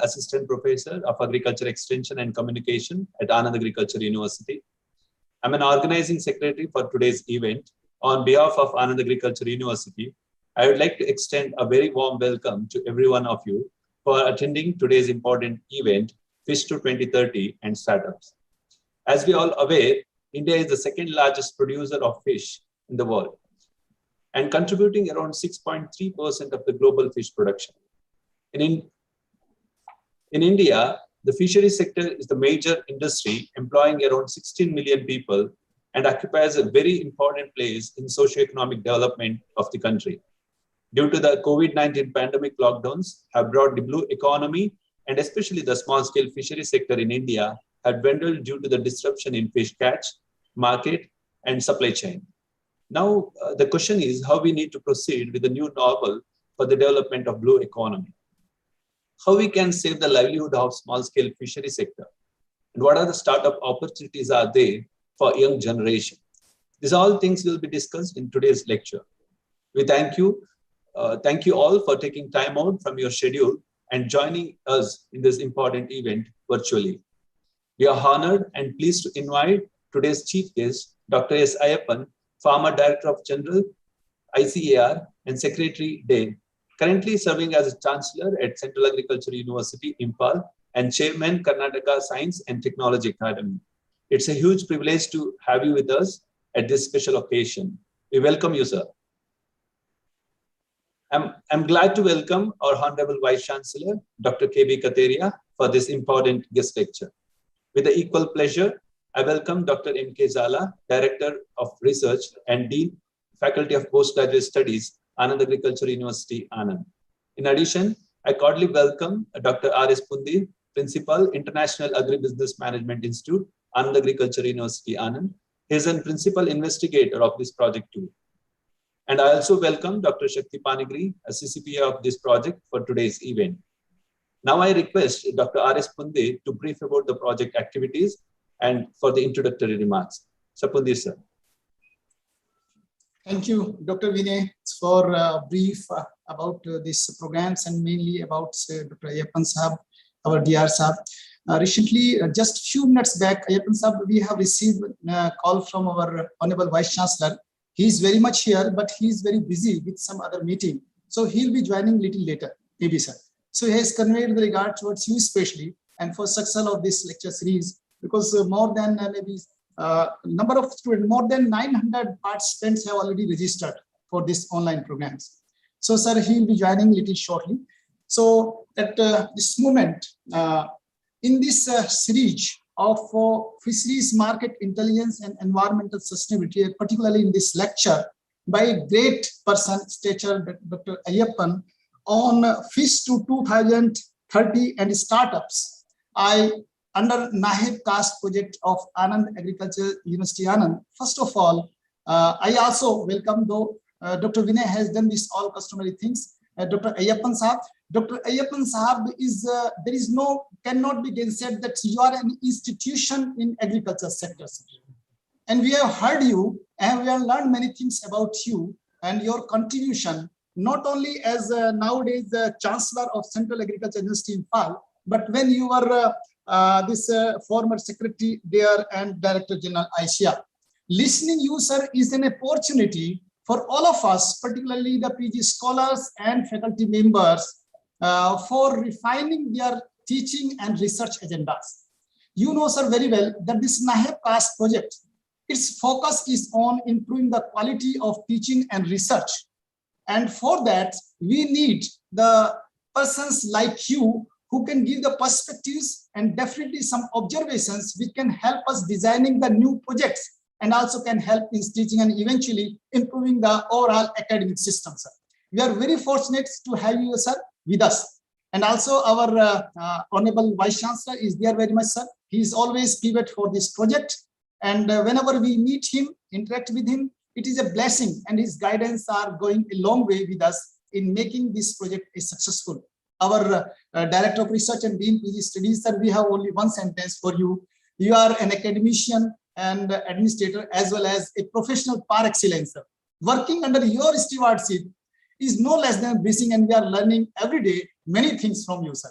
Assistant Professor of Agriculture Extension and Communication at Anand Agriculture University. I'm an organizing secretary for today's event. On behalf of Anand Agriculture University, I would like to extend a very warm welcome to every one of you for attending today's important event, Fish-to-2030 and Startups. As we all aware, India is the second largest producer of fish in the world and contributing around 6.3% of the global fish production. In India, the fishery sector is the major industry employing around 16 million people and occupies a very important place in socio-economic development of the country. Due to the COVID-19 pandemic, lockdowns have brought the blue economy and especially the small-scale fishery sector in India have dwindled due to the disruption in fish catch, market, and supply chain. Now, the question is how we need to proceed with the new normal for the development of blue economy. How we can save the livelihood of small-scale fishery sector, and what are the startup opportunities are there for young generation. These all things will be discussed in today's lecture. We thank you all for taking time out from your schedule and joining us in this important event virtually. We are honored and pleased to invite today's chief guest, Dr. S. Ayyappan, former Director of General, ICAR, and Secretary Day, currently serving as a Chancellor at Central Agriculture University, Imphal, and Chairman, Karnataka Science and Technology Academy. It's a huge privilege to have you with us at this special occasion. We welcome you, sir. I'm glad to welcome our Honorable Vice Chancellor, Dr. K.B. Kateria, for this important guest lecture. With the equal pleasure, I welcome Dr. M.K. Zala, Director of Research and Dean, Faculty of Postgraduate Studies, Anand Agriculture University, Anand. In addition, I cordially welcome Dr. R.S. Pundi, Principal, International Agribusiness Management Institute, Anand Agriculture University, Anand. He is a Principal Investigator of this project too. And I also welcome Dr. Shakti Panigri, a CCPA of this project for today's event. Now I request Dr. R.S. Pundi to brief about the project activities and for the introductory remarks. So Pundi, sir. Thank you, Dr. Vinay, for a brief about these programs and mainly about Dr. Ayyappan Sahab, our DR Sahab. Recently, just few minutes back, Ayyappan Sahab, we have received a call from our Honorable Vice Chancellor. He is very much here, but he is very busy with some other meeting. So he'll be joining little later, maybe, sir. So he has conveyed the regard towards you especially and for success of this lecture series, because more than maybe number of students, more than 900 participants have already registered for this online programs. So, sir, he will be joining little shortly. So, at this moment, in this series of fisheries market intelligence and environmental sustainability, particularly in this lecture by a great person, stature Dr. Ayyappan, on Fish-to-2030 and startups, under NAHEB CAST project of Anand Agriculture University, Anand. First of all, I also welcome, though Dr. Vinay has done this all customary things, Dr. Ayyappan Sahab. Dr. Ayyappan Sahab is, cannot be gainsaid that you are an institution in agriculture sector. And we have heard you and we have learned many things about you and your contribution, not only as nowadays the Chancellor of Central Agriculture University in Imphal, but when you were this former secretary there and Director General ICAR. Listening you, sir, is an opportunity for all of us, particularly the PG scholars and faculty members, for refining their teaching and research agendas. You know, sir, very well that this NAHEB CAST project, its focus is on improving the quality of teaching and research. And for that, we need the persons like you who can give the perspectives and definitely some observations which can help us designing the new projects and also can help in teaching and eventually improving the overall academic system, sir. We are very fortunate to have you, sir, with us. And also our Honorable Vice Chancellor is there very much, sir. He is always pivot for this project. And whenever we meet him, interact with him, it is a blessing and his guidance are going a long way with us in making this project a successful. Our Director of Research and Dean PG Studies, sir, we have only one sentence for you. You are an academician and administrator as well as a professional par excellence, sir. Working under your stewardship is no less than blessing, and we are learning every day many things from you, sir.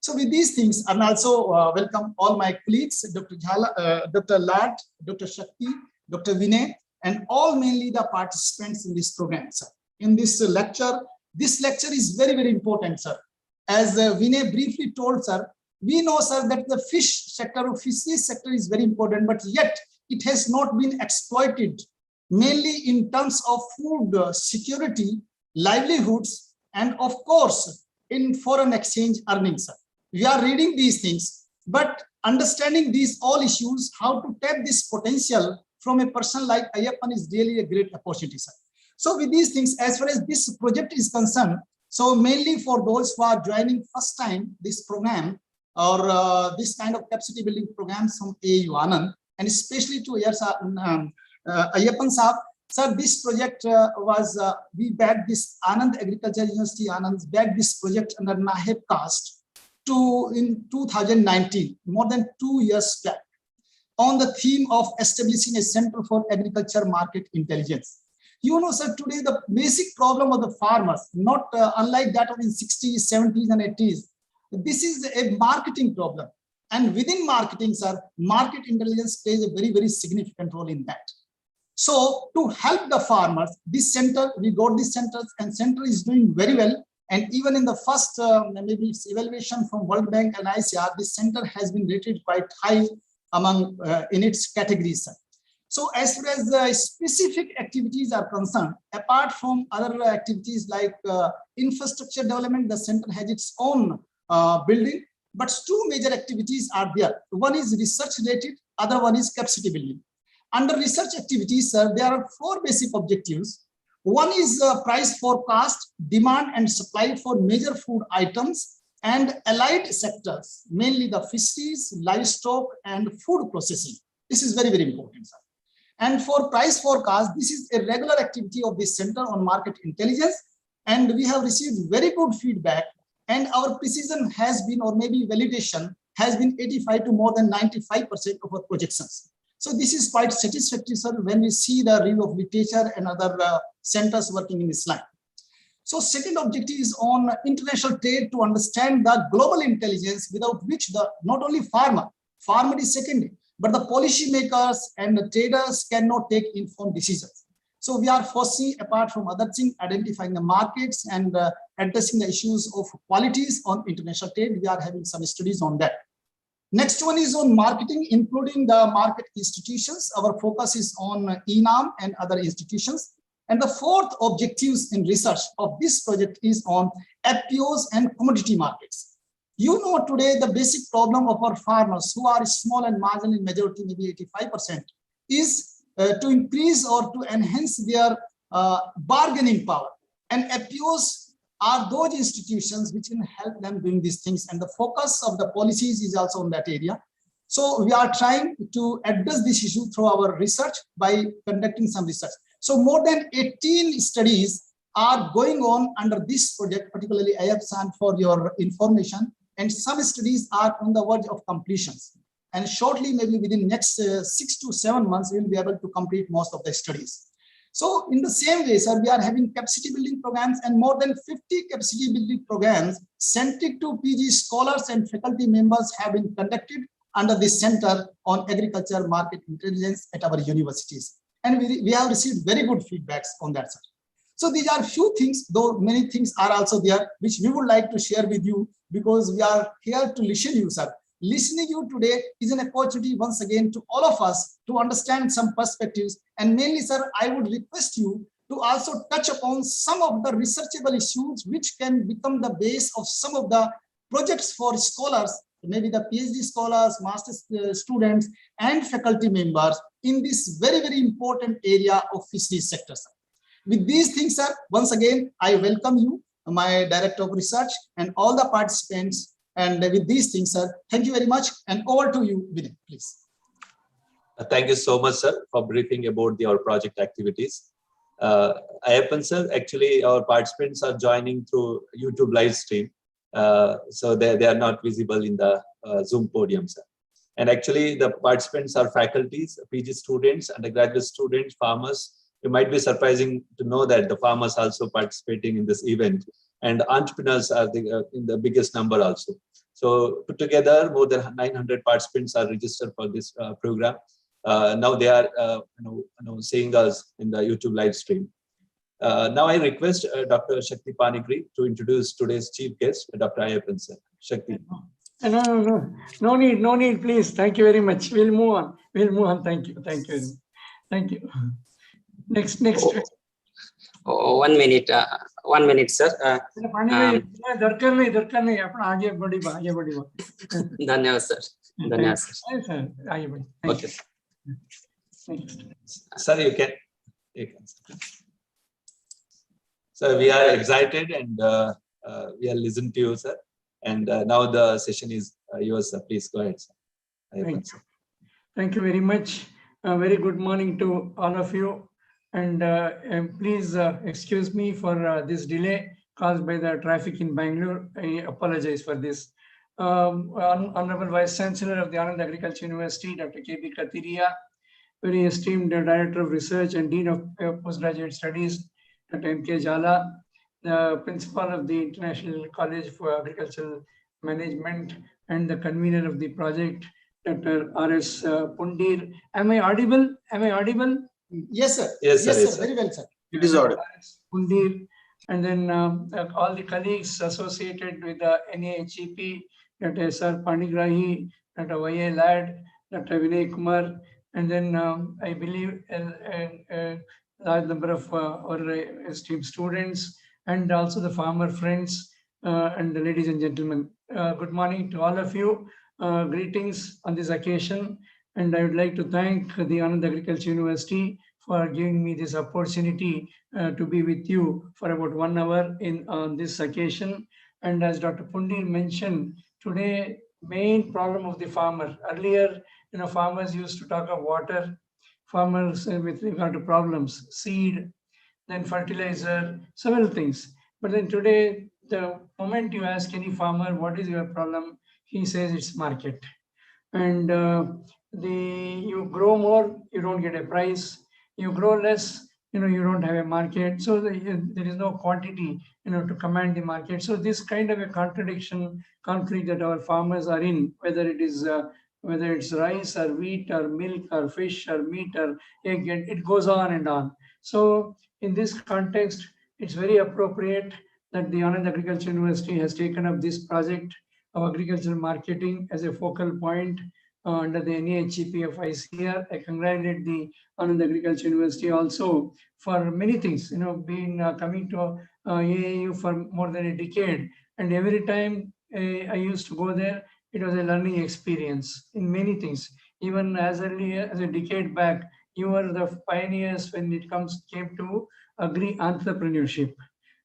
So with these things, and also welcome all my colleagues, Dr. Jhala, Dr. Lad, Dr. Shakti, Dr. Vinay, and all mainly the participants in this program, sir. In this lecture is very, very important, sir. As Vinay briefly told, sir, we know, sir, that the fish sector or fisheries sector is very important, but yet it has not been exploited, mainly in terms of food security, livelihoods, and of course, in foreign exchange earnings, sir. We are reading these things, but understanding these all issues, how to tap this potential from a person like Ayyappan is really a great opportunity, sir. So with these things, as far as this project is concerned, so mainly for those who are joining first time this program or this kind of capacity building programs from AU Anand, and especially to Ayyappan Saab, sir, this project we backed this Anand Agriculture University, Anand backed this project under NAHEP CAST in 2019, more than 2 years back, on the theme of establishing a Center for Agriculture Market Intelligence. You know, sir, today the basic problem of the farmers, not unlike that of in 60s, 70s, and 80s, this is a marketing problem. And within marketing, sir, market intelligence plays a very, very significant role in that. So to help the farmers, this center, we got this centers, and center is doing very well. And even in the first maybe evaluation from World Bank and ICR, this center has been rated quite high among in its categories. So as far as specific activities are concerned, apart from other activities like infrastructure development, the center has its own building, but two major activities are there. One is research related, other one is capacity building. Under research activities, there are 4 basic objectives. One is price forecast, demand and supply for major food items and allied sectors, mainly the fisheries, livestock, and food processing. This is very, very important, sir. And for price forecast, this is a regular activity of this center on market intelligence, and we have received very good feedback, and our precision has been, or maybe validation has been 85 to more than 95% of our projections. So this is quite satisfactory, sir, when we see the review of literature and other centers working in this line. So second objective is on international trade, to understand the global intelligence without which the not only farmer is secondary, but the policy makers and the traders cannot take informed decisions. So we are foreseeing, apart from other things, identifying the markets and addressing the issues of qualities on international trade. We are having some studies on that. Next one is on marketing, including the market institutions. Our focus is on ENAM and other institutions. And the fourth objectives in research of this project is on FPOs and commodity markets. You know, today the basic problem of our farmers, who are small and marginal in majority, maybe 85%, is to increase or to enhance their bargaining power. And FPOs are those institutions which can help them doing these things. And the focus of the policies is also on that area. So we are trying to address this issue through our research by conducting some research. So more than 18 studies are going on under this project, particularly IFSAN, for your information. And some studies are on the verge of completions. And shortly, maybe within next 6 to 7 months, we will be able to complete most of the studies. So in the same way, sir, we are having capacity building programs, and more than 50 capacity building programs centric to PG scholars and faculty members have been conducted under this Center on Agriculture Market Intelligence at our universities. And we have received very good feedbacks on that, sir. So these are few things, though many things are also there, which we would like to share with you, because we are here to listen to you, sir. Listening you today is an opportunity once again to all of us to understand some perspectives. And mainly, sir, I would request you to also touch upon some of the researchable issues which can become the base of some of the projects for scholars, maybe the PhD scholars, master's students, and faculty members in this very, very important area of fisheries sector, sir. With these things, sir, once again, I welcome you, my Director of Research, and all the participants. And with these things, sir, thank you very much. And over to you, Vinay, please. Thank you so much, sir, for briefing about our project activities. Ayyappan, sir, actually, our participants are joining through YouTube live stream. So they are not visible in the Zoom podium, sir. And actually, the participants are faculties, PG students, undergraduate students, farmers. It might be surprising to know that the farmers also participating in this event, and entrepreneurs are in the biggest number also. So put together, more than 900 participants are registered for this program. Now they are seeing us in the YouTube live stream. Now I request Dr. Shakti Panikri to introduce today's chief guest, Dr. Ayappan sir. Shakti. No need, please. Thank you very much. We'll move on. Thank you. Thank you. Next. Oh, 1 minute. 1 minute, sir. दरकार नहीं अपना आगे बढ़ी बा धन्यवाद sir. आगे बढ़ी. Okay. Sir, you can. So we are excited and we are listening to you, sir. And now the session is yours, sir. Please go ahead, sir. Thank you very much. Very good morning to all of you. And please excuse me for this delay caused by the traffic in Bangalore. I apologize for this. Honorable Vice Chancellor of the Anand Agriculture University, Dr. K.B. Katiria, very esteemed Director of Research and Dean of Postgraduate Studies, Dr. M.K. Jala, the Principal of the International College for Agricultural Management and the convener of the project, Dr. R.S. Pundir. Am I audible? Yes, sir. Yes, sir. Very well, sir. It is audible. Pundir. And then all the colleagues associated with the NAHEP, Dr. S.R. Panigrahi, Dr. Y.A. Ladd, Dr. Vinay Kumar, and then I believe a large number of our esteemed students, and also the farmer friends and the ladies and gentlemen. Good morning to all of you. Greetings on this occasion. And I would like to thank the Anand Agriculture University for giving me this opportunity to be with you for about 1 hour on this occasion. And as Dr. Pundir mentioned, today, main problem of the farmer. Earlier, farmers used to talk of water, farmers with regard to problems, seed, then fertilizer, several things. But then today, the moment you ask any farmer, what is your problem? He says it's market. And you grow more, you don't get a price. You grow less, you don't have a market. So there is no quantity, to command the market. So this kind of a conflict that our farmers are in, whether it's rice or wheat or milk or fish or meat or egg, it goes on and on. So in this context, it's very appropriate that the Anand Agriculture University has taken up this project of agricultural marketing as a focal point under the NAHEP of ICR. I congratulate the Anand Agriculture University also for many things, coming to AAU for more than a decade. And every time I used to go there, it was a learning experience in many things. Even as early as a decade back, you were the pioneers when it came to agri-entrepreneurship,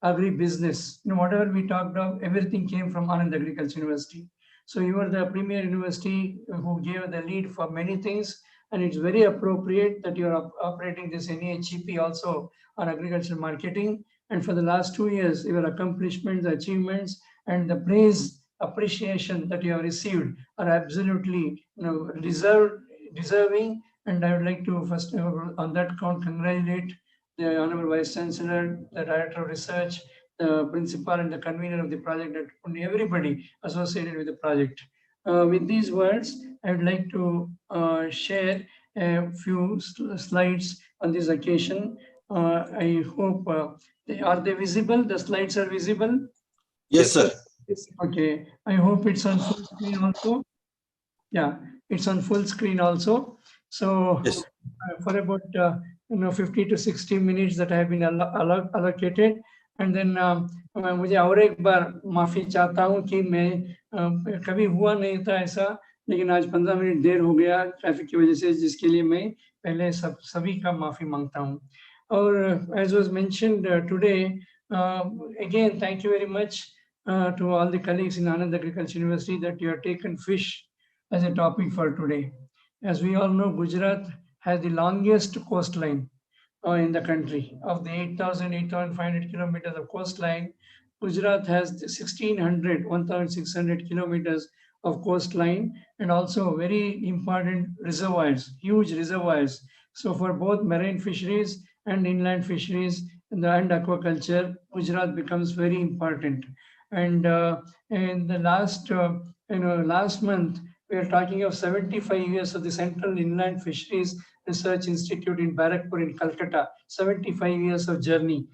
agri-business. Whatever we talked of, everything came from Anand Agriculture University. So you are the premier university who gave the lead for many things, and it's very appropriate that you are operating this NAHEP also on agricultural marketing. And for the last 2 years, your accomplishments, achievements, and the praise, appreciation that you have received are absolutely deserving. And I would like to first, on that count, congratulate the Honorable Vice Chancellor, the Director of Research, the principal and the convener of the project, and everybody associated with the project. With these words, I would like to share a few slides on this occasion. I hope, are they visible? The slides are visible? Yes, sir. Okay, I hope it's on full screen also. Yeah, it's on full screen also. So yes. For about 50 to 60 minutes that have been allocated, and then मुझे और एक बार माफ़ी चाहता हूँ कि मैं कभी हुआ नहीं था ऐसा, लेकिन आज 15 मिनट देर हो गया ट्रैफिक की वजह से, जिसके लिए मैं पहले सभी का माफ़ी मांगता हूँ. और as was mentioned today, again thank you very much to all the colleagues in Anand Agriculture University that you have taken fish as a topic for today. As we all know, Gujarat has the longest coastline in the country. Of the 8,500 kilometers of coastline, Gujarat has 1,600 kilometers of coastline, and also very important reservoirs, huge reservoirs. So for both marine fisheries and inland fisheries and aquaculture, Gujarat becomes very important. And in the last last month we are talking of 75 years of the Central Inland Fisheries Research Institute in Barrackpur in Calcutta. 75 years of journey,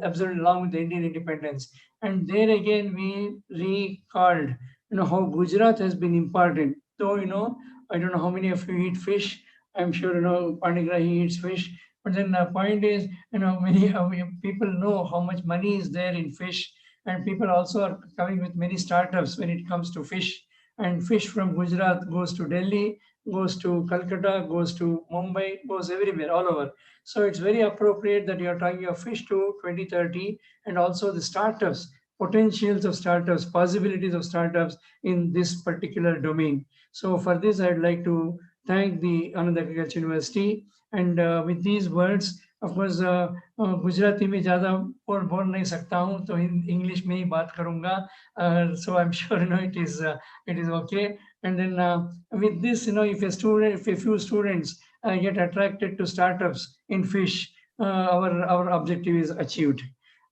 observed along with the Indian independence. And there again we recalled, how Gujarat has been important. Though, I don't know how many of you eat fish. I'm sure, Panigrahi eats fish. But then the point is, many people know how much money is there in fish, and people also are coming with many startups when it comes to fish. And fish from Gujarat goes to Delhi, goes to Calcutta, goes to Mumbai, goes everywhere, all over. So it's very appropriate that you are talking of fish to 2030, and also the startups, potentials of startups, possibilities of startups in this particular domain. So for this, I'd like to thank the Anand Agriculture University. And with these words, of course, Gujarati में ज़्यादा और बोल नहीं सकता हूँ, तो English में ही बात करूँगा. So I'm sure it is okay. And then with this, if a few students get attracted to startups in fish, our objective is achieved.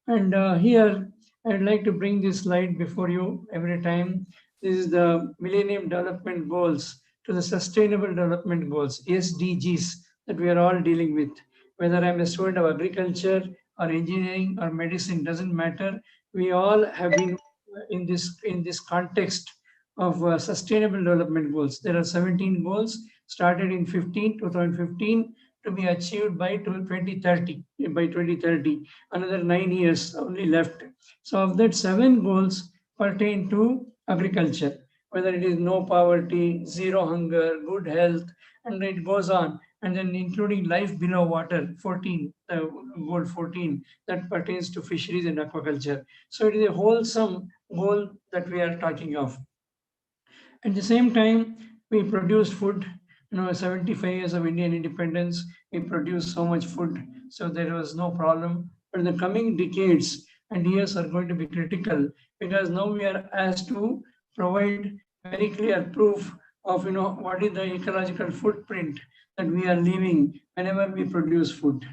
And here I'd like to bring this slide before you every time. This is the Millennium Development Goals to the Sustainable Development Goals, SDGs, that we are all dealing with. Whether I'm a student of agriculture or engineering or medicine, doesn't matter. We all have been in this context of sustainable development goals. There are 17 goals started in 2015 to be achieved by 2030. By 2030, another 9 years only left. So of that, 7 goals pertain to agriculture, whether it is no poverty, zero hunger, good health, and it goes on. And then including life below water, 14, goal 14, that pertains to fisheries and aquaculture. So it is a wholesome goal that we are talking of. At the same time, we produce food. 75 years of Indian independence, we produce so much food, so there was no problem. But the coming decades and years are going to be critical, because now we are asked to provide very clear proof of what is the ecological footprint that we are leaving whenever we produce food.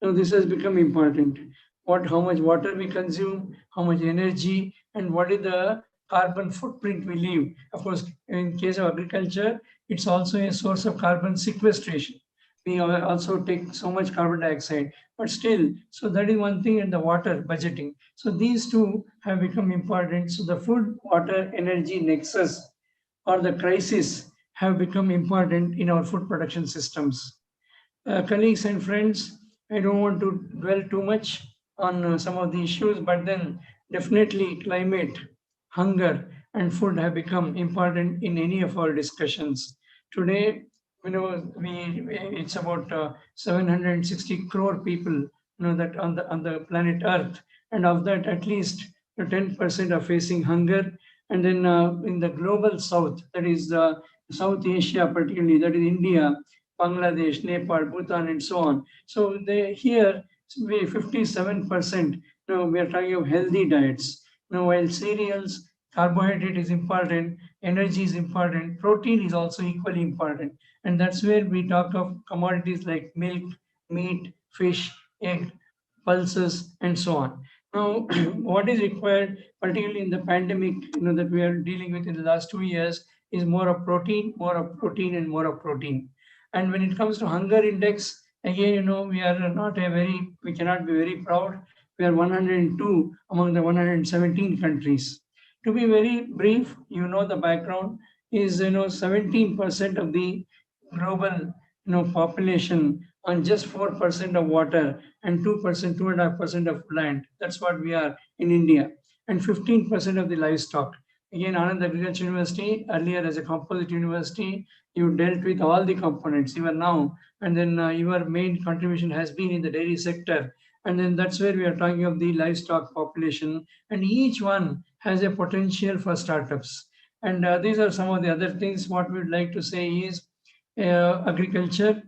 Now this has become important. How much water we consume, how much energy, and what is the carbon footprint we leave. Of course, in case of agriculture, it's also a source of carbon sequestration. We also take so much carbon dioxide, but still, so that is one thing. And the water budgeting. So these two have become important. So the food, water, energy nexus or the crisis have become important in our food production systems. Colleagues and friends, I don't want to dwell too much on some of the issues, but then definitely climate, hunger, and food have become important in any of our discussions. Today, it's about 760 crore people, that on the planet Earth, and of that, at least 10% are facing hunger. And then in the global South, that is South Asia, particularly, that is India, Bangladesh, Nepal, Bhutan, and so on. So here, 57%, we are talking of healthy diets. While cereals, carbohydrate is important, energy is important, protein is also equally important. And that's where we talk of commodities like milk, meat, fish, egg, pulses, and so on. Now, what is required, particularly in the pandemic, that we are dealing with in the last 2 years, is more of protein, and more of protein. And when it comes to hunger index, again, we cannot be very proud. We are 102 among the 117 countries. To be very brief, the background is, 17% of the global, population on just 4% of water and 2%, 2.5% of land. That's what we are in India. And 15% of the livestock. Again, Anand Agriculture University, earlier as a composite university, you dealt with all the components even now. And then your main contribution has been in the dairy sector. And then that's where we are talking of the livestock population. And each one has a potential for startups. And these are some of the other things. What we would like to say is agriculture,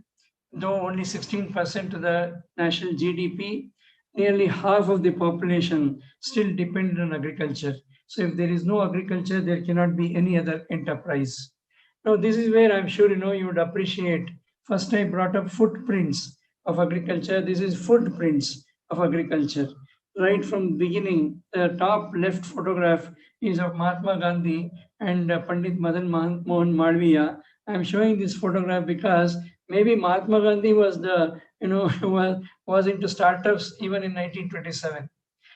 though only 16% of the national GDP, nearly half of the population still depend on agriculture. So if there is no agriculture, there cannot be any other enterprise. Now, this is where I'm sure you would appreciate. First, I brought up footprints of agriculture. This is footprints of agriculture. right from the beginning. The top left photograph is of Mahatma Gandhi and Pandit Madan Mohan Malviya. I'm showing this photograph because maybe Mahatma Gandhi was the, was into startups even in 1927.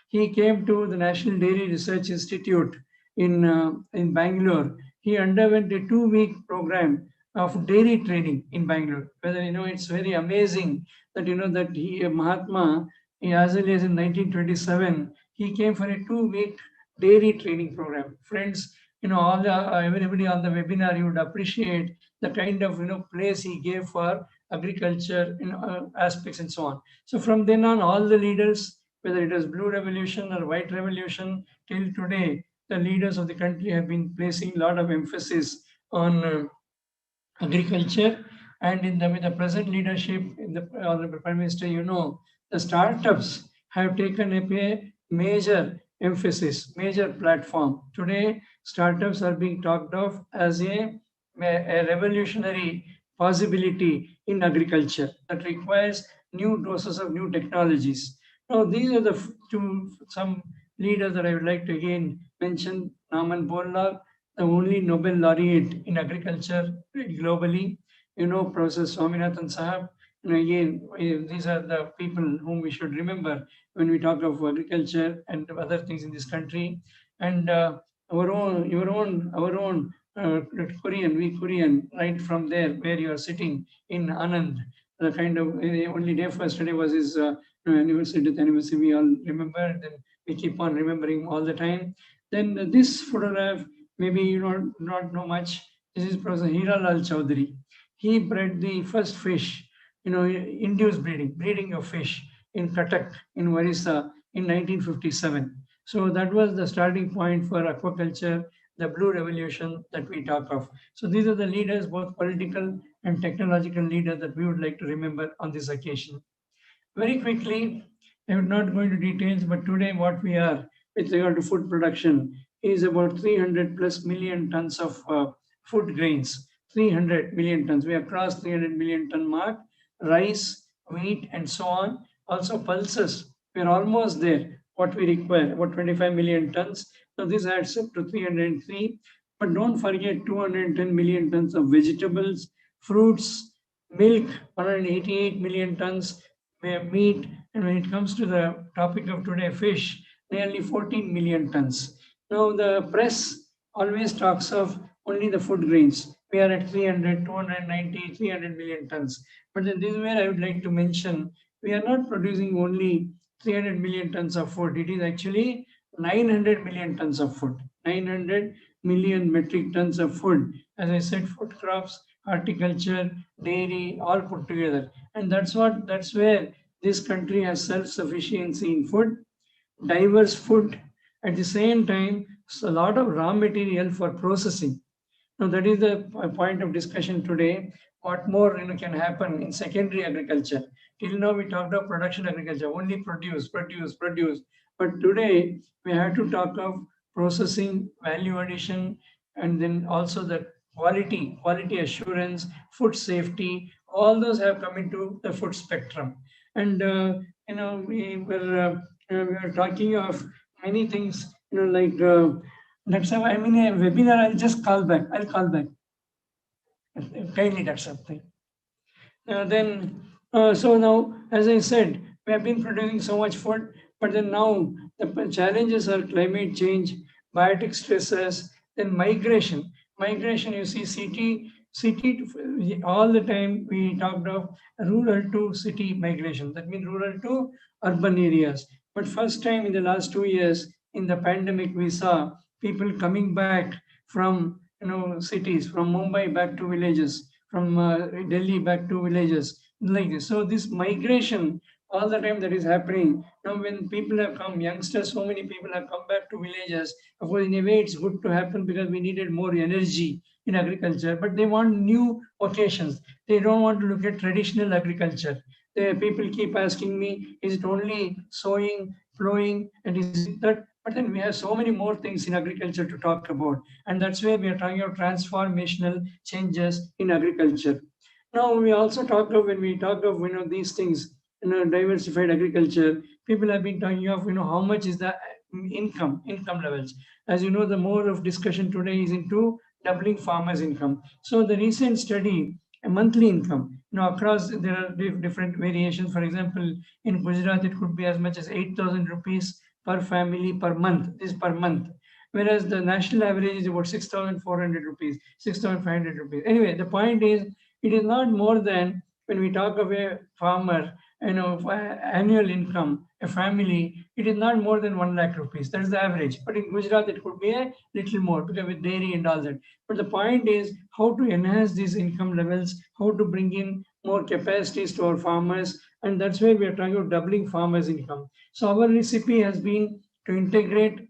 He came to the National Dairy Research Institute in Bangalore. He underwent a 2-week program of dairy training in Bangalore. Whether it's very amazing that that Mahatma, as early as in 1927, he came for a 2-week dairy training program. Friends, all everybody on the webinar, you would appreciate the kind of place he gave for agriculture aspects and so on. So from then on, all the leaders, whether it was blue revolution or white revolution, till today, the leaders of the country have been placing a lot of emphasis on agriculture. And with the present leadership, in the Honorable Prime Minister, the startups have taken up a major emphasis, major platform. Today, startups are being talked of as a revolutionary possibility in agriculture that requires new doses of new technologies. Now, these are the some leaders that I would like to again mention. Norman Borlaug, the only Nobel laureate in agriculture globally. Professor Swaminathan Sahab. Again, these are the people whom we should remember when we talk of agriculture and other things in this country. And our own Korean, right from there where you are sitting in Anand. The kind of only day for yesterday was his anniversary, death anniversary. We all remember, and then we keep on remembering all the time. Then this photograph, maybe you don't not know much. This is Professor Hiralal Chaudhary. He bred the first fish, induced breeding of fish in Cuttack in Orissa in 1957. So that was the starting point for aquaculture, the blue revolution that we talk of. So these are the leaders, both political and technological leaders, that we would like to remember on this occasion. Very quickly, I would not go into details, but today what we are with regard to food production is about 300 plus million tons of food grains. 300 million tons. We have crossed 300 million ton mark. Rice, wheat, and so on. Also pulses. We are almost there. What we require, about 25 million tons. So this adds up to 303. But don't forget 210 million tons of vegetables, fruits, milk, 188 million tons, meat, and when it comes to the topic of today, fish, nearly 14 million tons. Now the press always talks of only the food grains. We are at 300, 290, 300 million tons. But then this is where I would like to mention, we are not producing only 300 million tons of food. It is actually 900 million tons of food. 900 million metric tons of food. As I said, food crops, horticulture, dairy, all put together. And that's where this country has self-sufficiency in food, diverse food, at the same time, a lot of raw material for processing. Now that is the point of discussion today. What more can happen in secondary agriculture? Till now we talked of production agriculture, only produce. But today we have to talk of processing, value addition, and then also the quality assurance, food safety. All those have come into the food spectrum. And we were talking of many things, like that's how I'm in a webinar. I'll just call back. I'll call back. Kindly, that's something. So now, as I said, we have been producing so much food, but then now the challenges are climate change, biotic stresses, then migration. Migration, you see, city all the time we talked of rural to city migration. That means rural to urban areas. But first time in the last 2 years in the pandemic, we saw people coming back from cities, from Mumbai back to villages, from Delhi back to villages, like this. So this migration all the time that is happening. Now when people have come, youngsters, so many people have come back to villages. Of course, in a way it's good to happen because we needed more energy in agriculture, but they want new vocations. They don't want to look at traditional agriculture. People keep asking me, is it only sowing, plowing, and is it that? But then we have so many more things in agriculture to talk about. And that's where we are talking about transformational changes in agriculture. Now, we also talk of, when we talk of these things, diversified agriculture, people have been talking of, how much is the income levels. As you know, the more of discussion today is into doubling farmers' income. So the recent study, a monthly income, across there are different variations. For example, in Gujarat, it could be as much as 8,000 rupees per family per month. This is per month. Whereas the national average is about 6,400 rupees, 6,500 rupees. Anyway, the point is, it is not more than, when we talk of a farmer, annual income, a family, it is not more than 1 lakh rupees. That is the average. But in Gujarat, it could be a little more because with dairy and all that. But the point is how to enhance these income levels, how to bring in more capacities to our farmers. And that's where we are trying to doubling farmers' income. So our recipe has been to integrate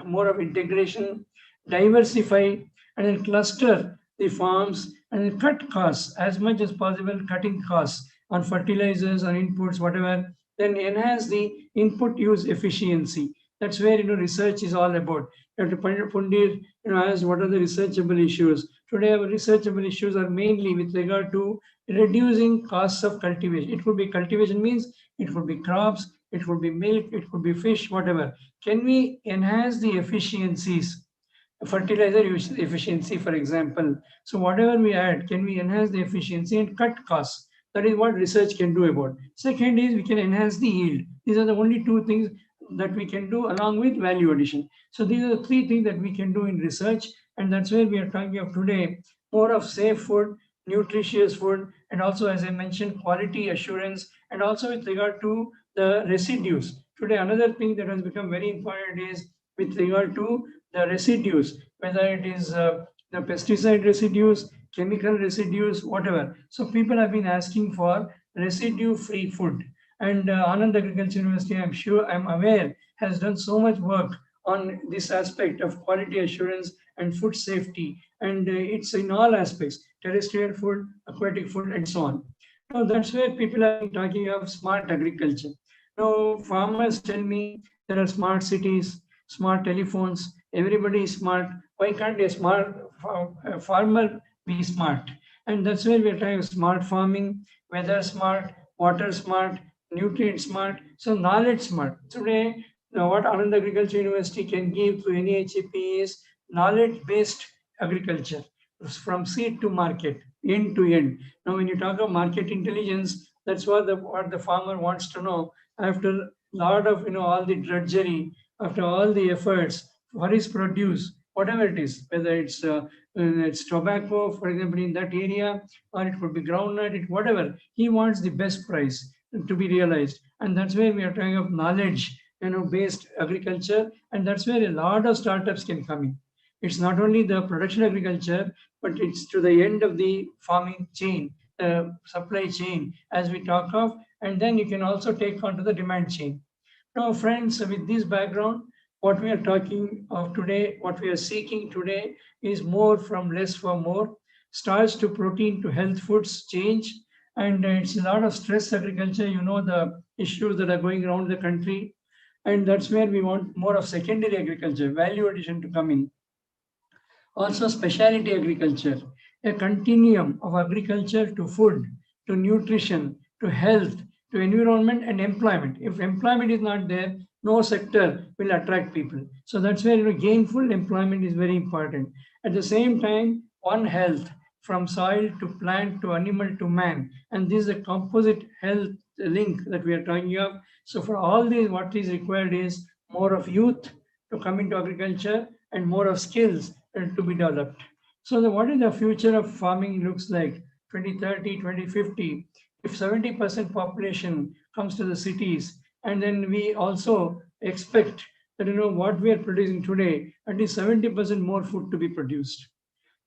more of integration, diversify, and then cluster the farms and then cut costs as much as possible, cutting costs on fertilizers, on inputs, whatever, then enhance the input use efficiency. That's where research is all about. Dr. Pundir asked what are the researchable issues. Today our researchable issues are mainly with regard to reducing costs of cultivation. It could be cultivation means it could be crops, it could be milk, it could be fish, whatever. Can we enhance the efficiencies? Fertilizer use efficiency, for example. So whatever we add, can we enhance the efficiency and cut costs? That is what research can do about. Second is we can enhance the yield. These are the only two things that we can do along with value addition. So these are the three things that we can do in research, and that's where we are talking of today, more of safe food, nutritious food, and also, as I mentioned, quality assurance, and also with regard to the residues. Today, another thing that has become very important is with regard to the residues, whether it is the pesticide residues, chemical residues, whatever. So people have been asking for residue-free food. And Anand Agriculture University, I'm aware, has done so much work on this aspect of quality assurance and food safety. And it's in all aspects, terrestrial food, aquatic food, and so on. Now, that's where people are talking of smart agriculture. Now, farmers tell me there are smart cities, smart telephones, everybody is smart. Why can't a smart farmer be smart? And that's where we're trying smart farming, weather smart, water smart, nutrient smart, so knowledge smart. Today, what Anand Agriculture University can give to NAHP is knowledge-based agriculture, from seed to market, end to end. Now, when you talk of market intelligence, that's what the farmer wants to know after a lot of all the drudgery, after all the efforts for his produce, whatever it is, whether it's tobacco, for example, in that area, or it could be groundnut, whatever. He wants the best price to be realized, and that's where we are trying of knowledge, based agriculture, and that's where a lot of startups can come in. It's not only the production agriculture, but it's to the end of the farming chain, supply chain, as we talk of, and then you can also take on to the demand chain. Now, friends, with this background, what we are talking of today, what we are seeking today is more from less for more, starch to protein to health foods change, and it's a lot of stress agriculture, the issues that are going around the country, and that's where we want more of secondary agriculture, value addition to come in. Also, specialty agriculture, a continuum of agriculture to food, to nutrition, to health, to environment and employment. If employment is not there, no sector will attract people. So that's where gainful employment is very important. At the same time, One Health, from soil to plant to animal to man. And this is a composite health link that we are talking of. So for all these, what is required is more of youth to come into agriculture and more of skills to be developed. So what is the future of farming looks like 2030, 2050? If 70% population comes to the cities, and then we also expect that what we are producing today, at least 70% more food to be produced.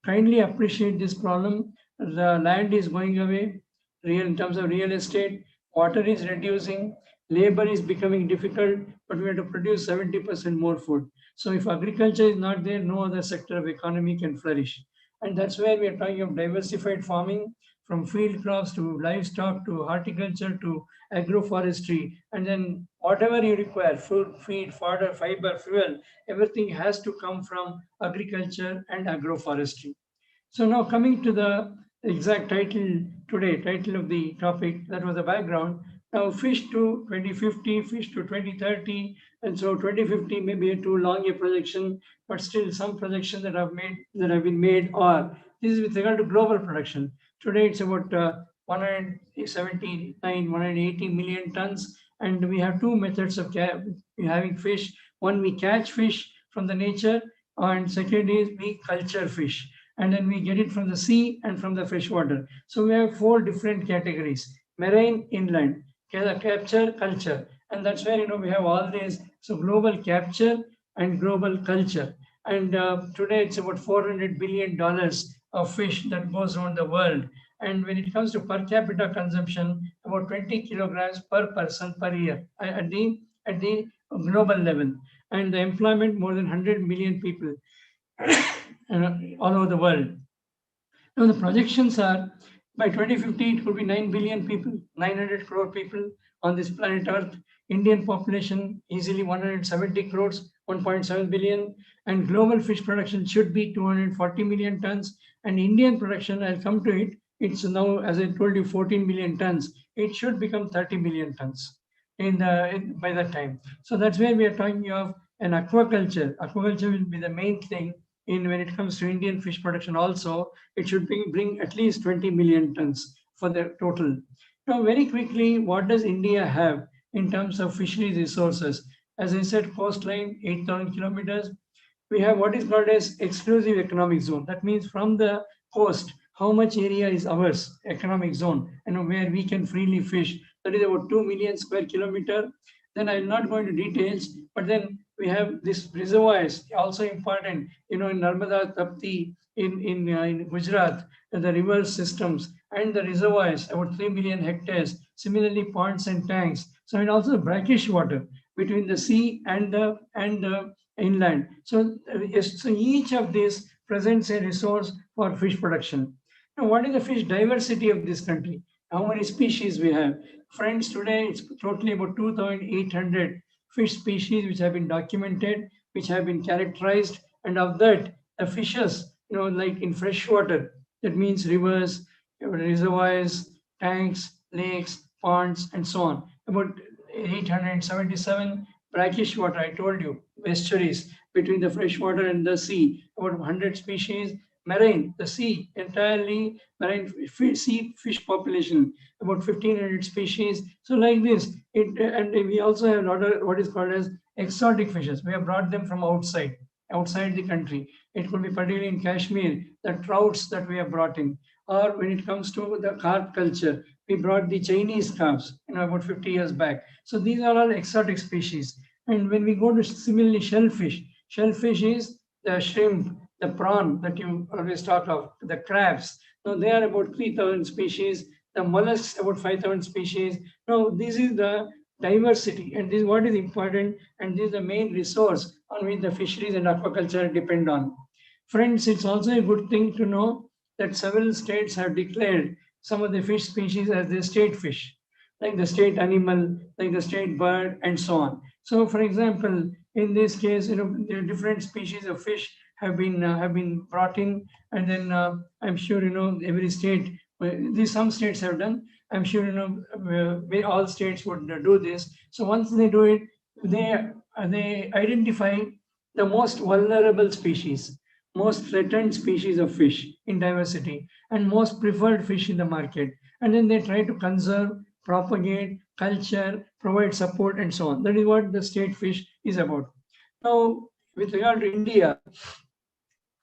Kindly appreciate this problem. The land is going away, in terms of real estate, water is reducing, labor is becoming difficult, but we have to produce 70% more food. So if agriculture is not there, no other sector of economy can flourish. And that's where we are talking of diversified farming, from field crops to livestock to horticulture to agroforestry. And then whatever you require, food, feed, fodder, fiber, fuel, everything has to come from agriculture and agroforestry. So now coming to the exact title today, title of the topic, that was the background. Now, fish to 2050, fish to 2030, and so 2050 may be a too long a projection, but still some projections that have been made are this is with regard to global production. Today it's about 179, 180 million tons, and we have two methods of having fish. One, we catch fish from the nature, and second is we culture fish, and then we get it from the sea and from the freshwater. So we have four different categories: marine, inland, capture, culture, and that's where we have all these. So global capture and global culture, and today it's about $400 billion of fish that goes around the world. And when it comes to per capita consumption, about 20 kilograms per person per year at the global level, and the employment more than 100 million people all over the world. Now the projections are by 2050 it could be 9 billion people, 900 crore people on this planet Earth. Indian population easily 170 crores, 1.7 billion, and global fish production should be 240 million tons. And Indian production, I'll come to it, it's now, as I told you, 14 million tons. It should become 30 million tons by that time. So that's where we are talking of an aquaculture. Aquaculture will be the main thing when it comes to Indian fish production. Also, it should bring at least 20 million tons for the total. Now, very quickly, what does India have in terms of fisheries resources? As I said, coastline 8,000 kilometers. We have what is called as exclusive economic zone. That means from the coast, how much area is ours, economic zone, and where we can freely fish. That is about 2 million square kilometer. Then I'm not going to details, but then we have this reservoirs, also important, in Narmada, Tapti, in Gujarat, the river systems and the reservoirs, about 3 million hectares. Similarly, ponds and tanks. So, and also brackish water between the sea and the inland. So, so each of these presents a resource for fish production. Now, what is the fish diversity of this country? How many species we have? Friends, today it's totally about 2,800 fish species which have been documented, which have been characterized, and of that, the fishes, like in freshwater, that means rivers, reservoirs, tanks, lakes, ponds, and so on. About 877 brackish water, I told you, estuaries between the freshwater and the sea, about 100 species. Marine, the sea, entirely marine sea fish population, about 1,500 species. So like this, and we also have a lot of what is called as exotic fishes. We have brought them from outside the country. It could be particularly in Kashmir, the trouts that we have brought in. Or when it comes to the carp culture, we brought the Chinese carps, about 50 years back. So these are all exotic species. And when we go to similarly shellfish is the shrimp, the prawn that you always talk of, the crabs. Now they are about 3,000 species. The mollusks about 5,000 species. Now this is the diversity, and this is what is important, and this is the main resource on which the fisheries and aquaculture depend on. Friends, it's also a good thing to know that several states have declared some of the fish species as their state fish, like the state animal, like the state bird, and so on. So, for example, in this case, there are different species of fish have been brought in, and then I'm sure every state. Some states have done. I'm sure all states would do this. So once they do it, they identify the most vulnerable species, most threatened species of fish in diversity, and most preferred fish in the market. And then they try to conserve, propagate, culture, provide support, and so on. That is what the state fish is about. Now, with regard to India,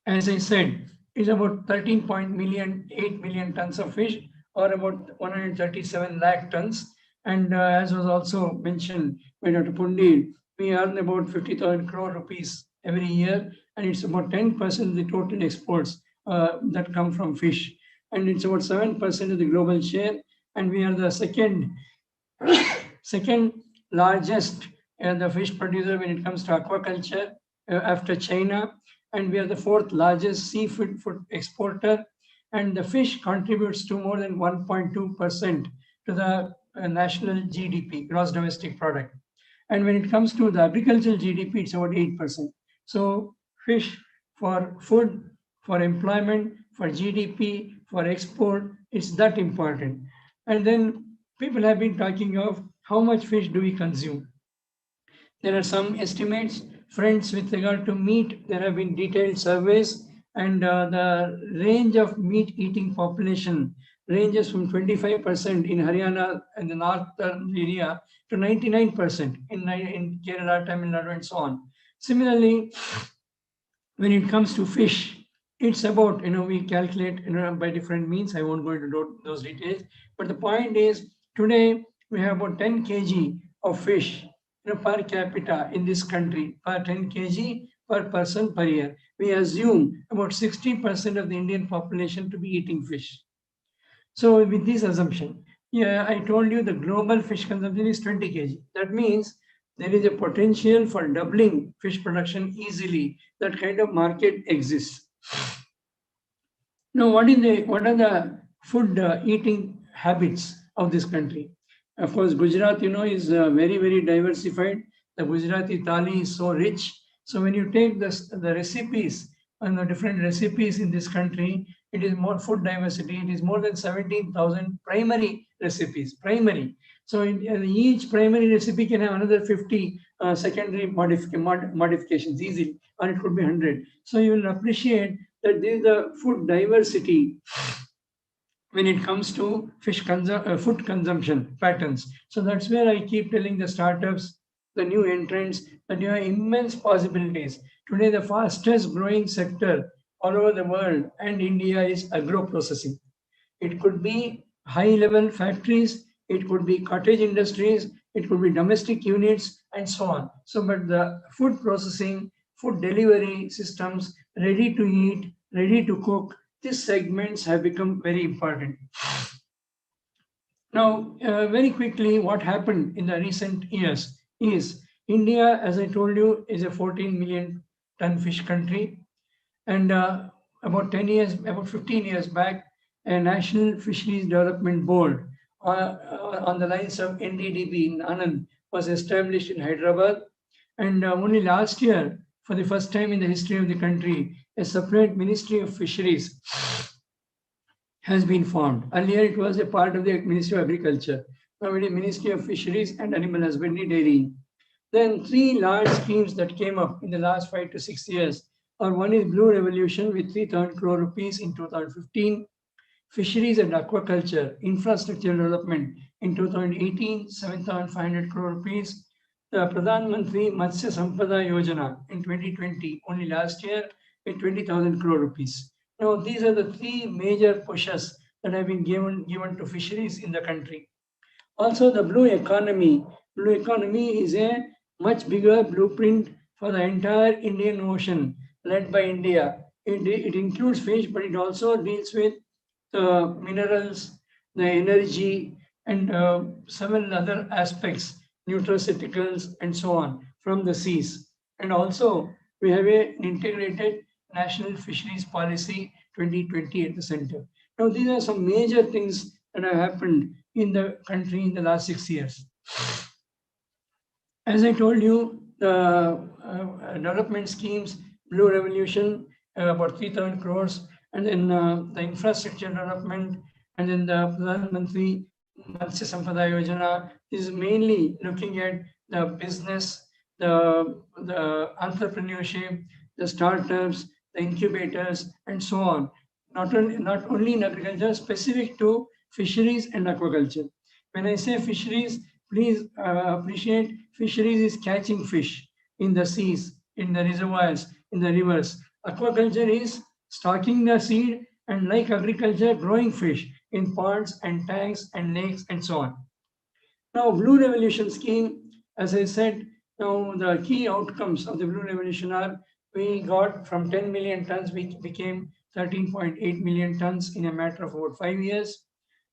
as I said, it's about 8 million tons of fish, or about 137 lakh tons. And as was also mentioned by Dr. Pundir, we earn about 50,000 crore rupees every year, and it's about 10% of the total exports that come from fish. And it's about 7% of the global share, and we are the second largest the fish producer when it comes to aquaculture after China, and we are the fourth largest seafood exporter, and the fish contributes to more than 1.2% to the national GDP, gross domestic product. And when it comes to the agricultural GDP, it's about 8%. So fish for food, for employment, for GDP, for export, it's that important. And then people have been talking of how much fish do we consume. There are some estimates, friends, with regard to meat. There have been detailed surveys, and the range of meat eating population ranges from 25% in Haryana and the northern area to 99% in Kerala, Tamil Nadu, and so on. Similarly, when it comes to fish, it's about, we calculate, by different means. I won't go into those details, but the point is, today we have about 10 kg of fish, per capita in this country, per 10 kg per person per year. We assume about 60% of the Indian population to be eating fish. So with this assumption, yeah, I told you the global fish consumption is 20 kg. That means there is a potential for doubling fish production easily. That kind of market exists. Now, what are the food eating habits of this country? Of course, Gujarat, is very, very diversified. The Gujarati thali is so rich. So when you take the recipes and the different recipes in this country, it is more food diversity. It is more than 17,000 primary recipes. Primary. So each primary recipe can have another 50 secondary modifications easily, or it could be 100. So you will appreciate that there is a food diversity when it comes to food consumption patterns. So that's where I keep telling the startups, the new entrants, that you have immense possibilities. Today, the fastest growing sector all over the world and India is agro-processing. It could be high-level factories, it could be cottage industries, it could be domestic units, and so on. So, but the food processing, food delivery systems, ready to eat, ready to cook, these segments have become very important. Now, very quickly, what happened in the recent years is India, as I told you, is a 14 million ton fish country. And about 15 years back, a National Fisheries Development Board on the lines of NDDB in Anand was established in Hyderabad. And only last year, for the first time in the history of the country, a separate Ministry of Fisheries has been formed. Earlier, it was a part of the Ministry of Agriculture. Now it is Ministry of Fisheries and Animal Husbandry, Dairying. Then three large schemes that came up in the last 5 to 6 years. One is Blue Revolution with 3,000 crore rupees in 2015. Fisheries and Aquaculture Infrastructure Development in 2018, 7,500 crore rupees. The Pradhan Mantri Matsya Sampada Yojana in 2020, only last year, with 20,000 crore rupees. Now, these are the three major pushes that have been given to fisheries in the country. Also, the blue economy. Blue economy is a much bigger blueprint for the entire Indian Ocean led by India. It includes fish, but it also deals with the minerals, the energy, and several other aspects, nutraceuticals, and so on from the seas. And also, we have an integrated National Fisheries Policy 2020 at the center. Now, these are some major things that have happened in the country in the last 6 years. As I told you, the development schemes, Blue Revolution, about 3,000 crores, and then the infrastructure development, and then the Pradhan Mantri Matsya Sampada Yojana is mainly looking at the business, the entrepreneurship, the startups, the incubators, and so on. Not only in agriculture, specific to fisheries and aquaculture. When I say fisheries, please appreciate fisheries is catching fish in the seas, in the reservoirs, in the rivers. Aquaculture is stocking the seed and, like agriculture, growing fish in ponds and tanks and lakes and so on. Now, Blue Revolution scheme, as I said, now the key outcomes of the Blue Revolution are we got from 10 million tons, we became 13.8 million tons in a matter of about 5 years.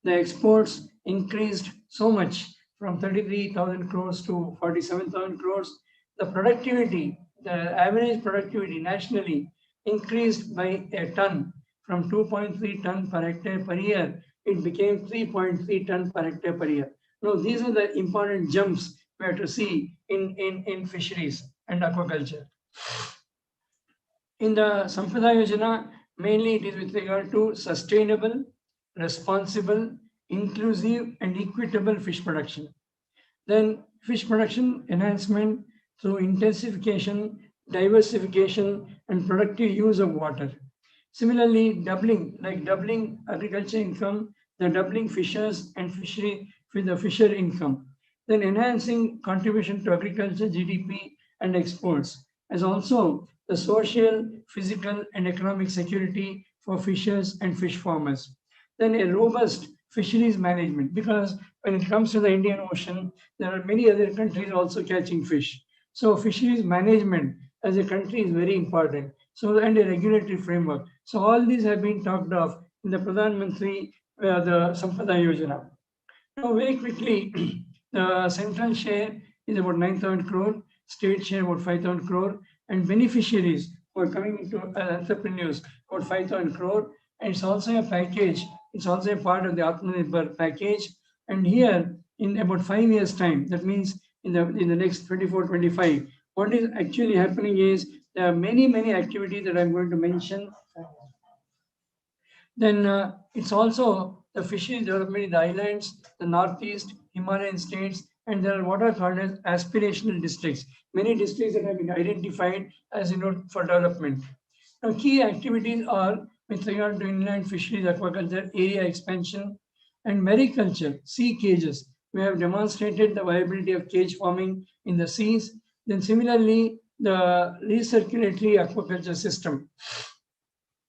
The exports increased so much from 33,000 crores to 47,000 crores. The productivity, the average productivity nationally increased by a ton from 2.3 ton per hectare per year. It became 3.3 ton per hectare per year. Now, these are the important jumps we have to see in fisheries and aquaculture. In the Sampada Yojana, mainly it is with regard to sustainable, responsible, inclusive and equitable fish production. Then fish production enhancement through intensification, diversification, and productive use of water. Similarly, doubling agriculture income, the doubling fishers and fishery with the fisher income. Then enhancing contribution to agriculture, GDP, and exports, as also the social, physical, and economic security for fishers and fish farmers. Then a robust fisheries management, because when it comes to the Indian Ocean, there are many other countries also catching fish. So fisheries management as a country is very important. So, and a regulatory framework. So all these have been talked of in the Pradhan Mantri, the Sampada Yojana. Now, very quickly, the central share is about 9,000 crore, state share about 5,000 crore, and beneficiaries who are coming into entrepreneurs about 5,000 crore. And it's also a package. It's also a part of the Atmanirbhar package. And here, in about 5 years' time, that means in the next 24-25, what is actually happening is there are many activities that I'm going to mention. Then it's also the fisheries development in the islands, the northeast, Himalayan states, and there are what are called as aspirational districts. Many districts that have been identified as for development. Now, key activities are with regard to inland fisheries, aquaculture, area expansion, and mariculture, sea cages. We have demonstrated the viability of cage farming in the seas. Then similarly, the recirculatory aquaculture system.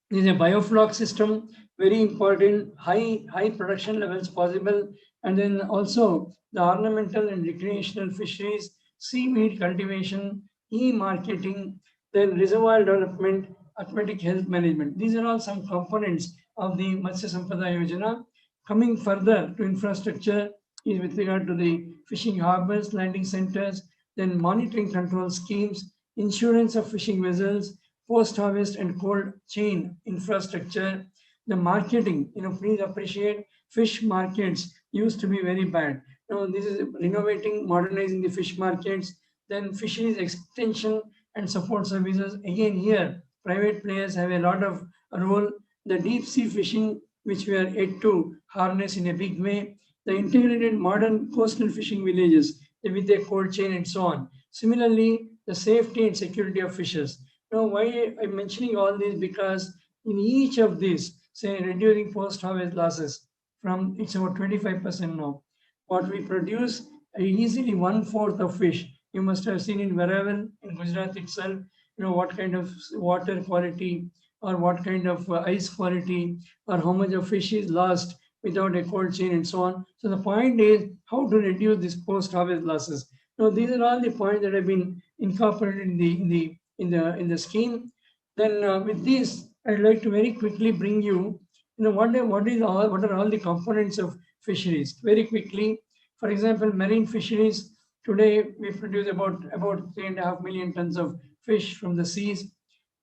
This is a biofloc system, very important, high production levels possible, and then also the ornamental and recreational fisheries, seaweed cultivation, e-marketing, then reservoir development, aquatic health management. These are all some components of the Matsya Sampada Yojana. Coming further to infrastructure is with regard to the fishing harbors, landing centers, then monitoring control schemes, insurance of fishing vessels, post-harvest and cold chain infrastructure, the marketing, please appreciate fish markets used to be very bad. Now this is renovating, modernizing the fish markets, then fisheries extension and support services. Again here, private players have a lot of role. The deep sea fishing, which we are yet to harness in a big way, the integrated modern coastal fishing villages with their cold chain and so on. Similarly, the safety and security of fishers. Now, why I'm mentioning all this? Because in each of these, say reducing post-harvest losses from it's about 25% now. What we produce easily 1/4 of fish. You must have seen in Varavel in Gujarat itself. What kind of water quality or what kind of ice quality or how much of fish is lost without a cold chain and so on. So the point is how to reduce these post-harvest losses. Now these are all the points that have been incorporated in the scheme. Then with this, I'd like to very quickly bring you, what are all the components of fisheries? Very quickly, for example, marine fisheries. Today we produce about 3.5 million tons of fish from the seas.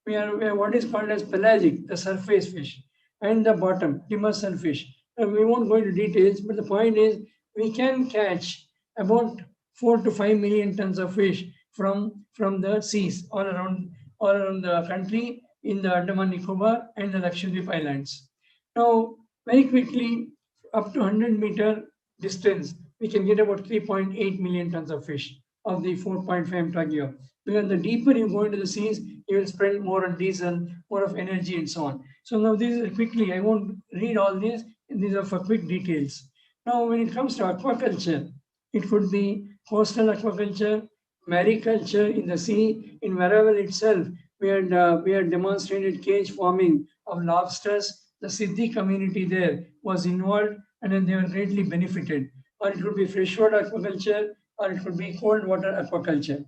We are what is called as pelagic, the surface fish, and the bottom, demersal fish. We won't go into details, but the point is we can catch about 4 to 5 million tons of fish from the seas all around the country in the Andaman Nicobar and the Lakshadweep Islands. Now, very quickly, up to 100-meter distance, we can get about 3.8 million tons of fish of the 4.5 I'm talking of. Because the deeper you go into the seas, you will spend more on diesel, more of energy and so on. So now this is quickly, I won't read all these. These are for quick details. Now, when it comes to aquaculture, it could be coastal aquaculture, mariculture in the sea. In Varavel itself, we had demonstrated cage farming of lobsters. The Siddhi community there was involved and then they were greatly benefited. Or it could be freshwater aquaculture or it could be cold water aquaculture.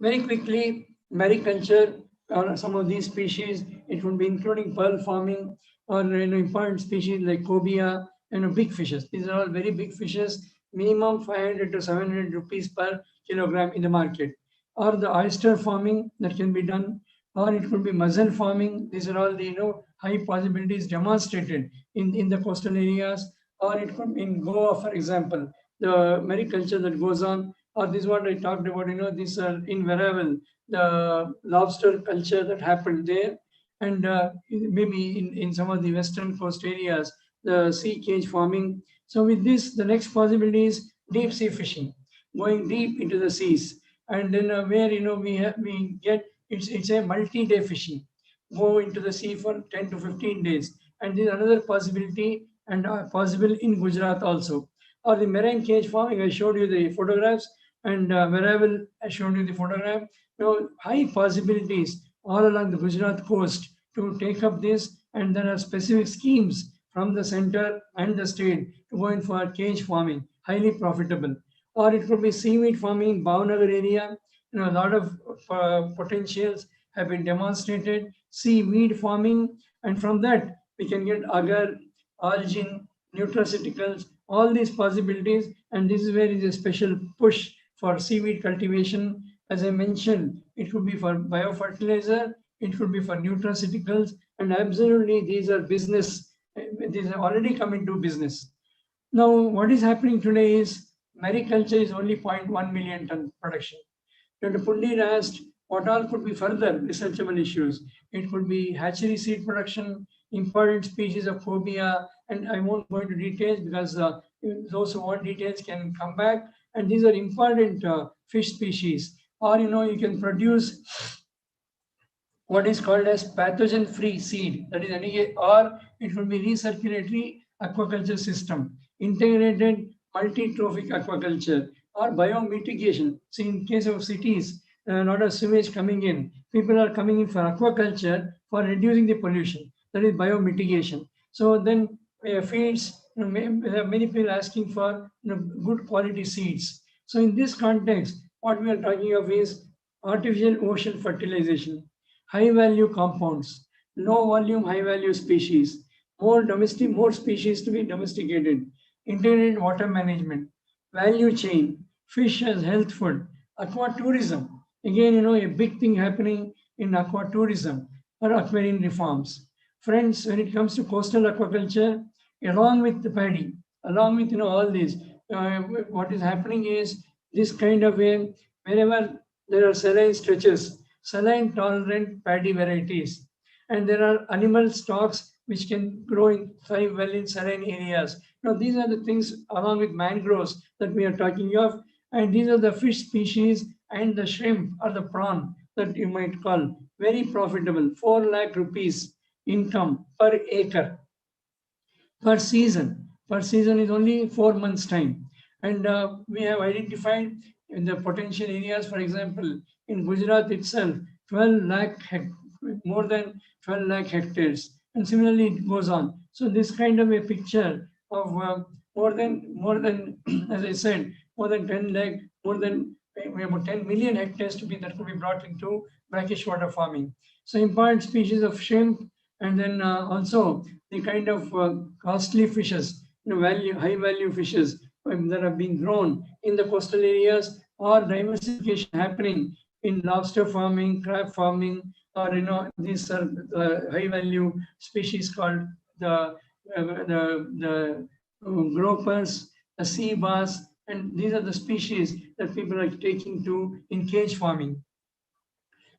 Very quickly, mariculture or some of these species, it would be including pearl farming or important species like cobia and big fishes. These are all very big fishes, minimum 500 to 700 rupees per kilogram in the market. Or the oyster farming that can be done, or it could be mussel farming. These are all the high possibilities demonstrated in the coastal areas. Or it could be in Goa, for example, the mariculture that goes on. Or this is what I talked about, these are in Varavel, the lobster culture that happened there. And maybe in some of the western coast areas, the sea cage farming. So with this, the next possibility is deep sea fishing, going deep into the seas, and then where we get it's a multi-day fishing, go into the sea for 10 to 15 days, and this is another possibility and possible in Gujarat also. Or the marine cage farming, I showed you the photographs, and where I showed you the photograph. High possibilities all along the Gujarat coast to take up this, and there are specific schemes from the center and the state to go in for cage farming, highly profitable. Or it could be seaweed farming in Bhavnagar area. A lot of potentials have been demonstrated. Seaweed farming, and from that we can get agar, algin, nutraceuticals, all these possibilities. And this is where is a special push for seaweed cultivation. As I mentioned, it could be for biofertilizer, it could be for nutraceuticals, and absolutely these are business. These are already come into business. Now, what is happening today is mariculture is only 0.1 million ton production. Dr. Pundir asked what all could be further researchable issues. It could be hatchery seed production, important species of phobia, and I won't go into details because those who want details can come back. And these are important fish species. Or you can produce what is called as pathogen-free seed, that is or it will be recirculatory aquaculture system, integrated multi-trophic aquaculture, or biomitigation. See, in case of cities, a lot of sewage coming in, people are coming in for aquaculture for reducing the pollution. That is biomitigation. So then feeds, many people asking for good quality seeds. So in this context, what we are talking of is artificial ocean fertilization, high value compounds, low volume, high value species, more species to be domesticated, integrated water management, value chain, fish as health food, aquatourism. Again, a big thing happening in aquatourism or aquarium reforms. Friends, when it comes to coastal aquaculture, along with the paddy, along with all these, what is happening is this kind of a wherever there are saline stretches, saline tolerant paddy varieties, and there are animal stocks which can grow in thrive well in saline areas. Now these are the things along with mangroves that we are talking of, and these are the fish species and the shrimp or the prawn that you might call very profitable. 4 lakh rupees income per acre per season. Per season is only 4 months time. And we have identified in the potential areas, for example, in Gujarat itself, 12 lakh, more than 12 lakh hectares. And similarly, it goes on. So this kind of a picture of more than, as I said, more than 10 lakh, more than about 10 million hectares that could be brought into brackish water farming. So important species of shrimp, and then also the kind of costly fishes, high value fishes that have been grown in the coastal areas, or diversification happening in lobster farming, crab farming, or these are high value species called the gropers, the sea bass, and these are the species that people are taking to in cage farming.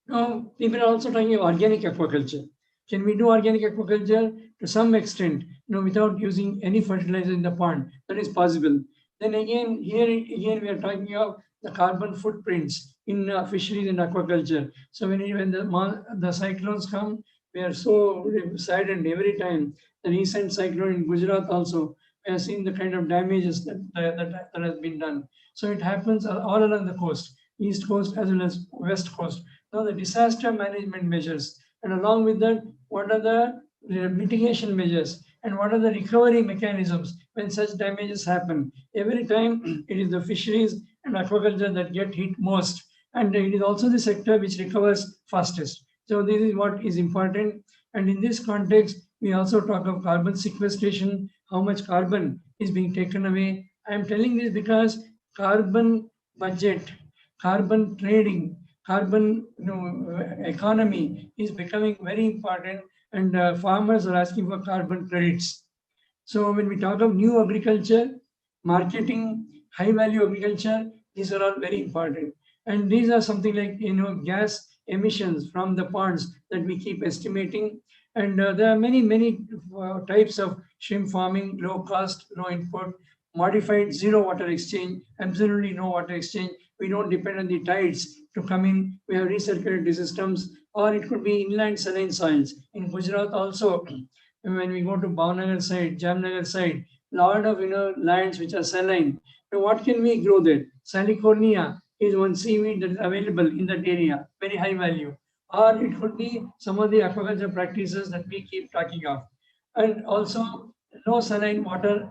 Now, people are also talking about organic aquaculture. Can we do organic aquaculture? To some extent, without using any fertilizer in the pond? That is possible. Then again, we are talking of the carbon footprints in fisheries and aquaculture. So when the cyclones come, we are so saddened every time. The recent cyclone in Gujarat also, we have seen the kind of damages that has been done. So it happens all along the coast, east coast as well as west coast. Now the disaster management measures, and along with that, what are the mitigation measures and what are the recovery mechanisms when such damages happen? Every time it is the fisheries and aquaculture that get hit most, and it is also the sector which recovers fastest. So this is what is important. And in this context, we also talk of carbon sequestration, how much carbon is being taken away. I am telling this because carbon budget, carbon trading, carbon economy is becoming very important, and farmers are asking for carbon credits. So when we talk of new agriculture, marketing, high value agriculture, these are all very important. And these are something like gas emissions from the ponds that we keep estimating. And there are many types of shrimp farming: low cost, low input, modified, zero water exchange, absolutely no water exchange. We don't depend on the tides to come in. We have recirculatory systems, or it could be inland saline soils. In Gujarat also, when we go to Bhavnagar side, Jamnagar side, lot of lands which are saline. Now what can we grow there? Salicornia is one seaweed that is available in that area, very high value. Or it could be some of the aquaculture practices that we keep talking of. And also low saline water,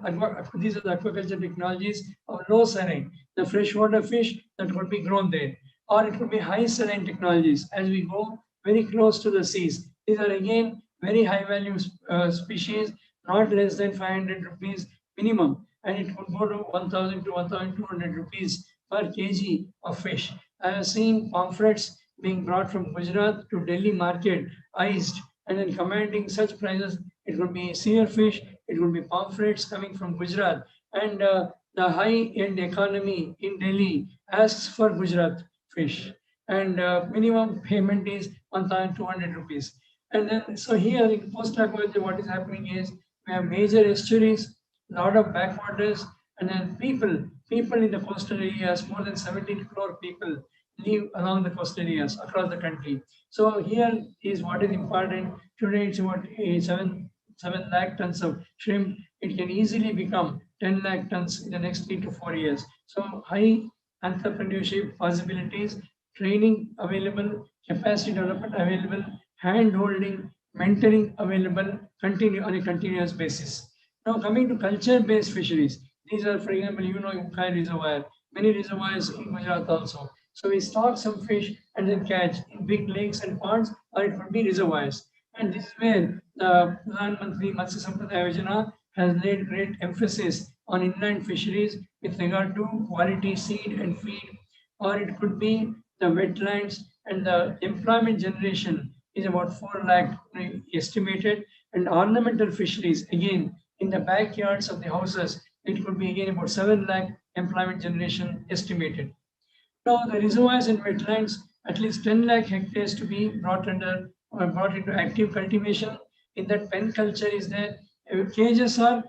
these are the aquaculture technologies of low saline, the freshwater fish that could be grown there. Or it could be high saline technologies as we go very close to the seas. These are again very high value species, not less than 500 rupees minimum, and it could go to 1000 to 1200 rupees per kg of fish. I have seen pamphlets being brought from Gujarat to Delhi market, iced, and then commanding such prices. It would be seer fish, it would be pamphlets coming from Gujarat, and the high-end economy in Delhi asks for Gujarat fish, and minimum payment is 1200 rupees. And then, so here in post-aquaculture, what is happening is we have major estuaries, lot of backwaters, and then people in the coastal areas, more than 17 crore people live along the coastal areas across the country. So here is what is important. Today it's about 7 lakh tons of shrimp. It can easily become 10 lakh tons in the next 3 to 4 years. So high entrepreneurship possibilities, training available, capacity development available, hand holding, mentoring available, continue on a continuous basis. Now coming to culture-based fisheries, these are, for example, Ukai Reservoir, many reservoirs in Gujarat also. So we stock some fish and then catch in big lakes and ponds, or it could be reservoirs. And this is where the Pradhan Mantri Matsya Sampradaya Yojana has laid great emphasis on inland fisheries with regard to quality seed and feed, or it could be the wetlands, and the employment generation is about 4 lakh estimated, and ornamental fisheries again in the backyards of the houses, it could be again about 7 lakh employment generation estimated. Now the reservoirs and wetlands, at least 10 lakh hectares to be brought under or brought into active cultivation. In that, pen culture is there. Cages are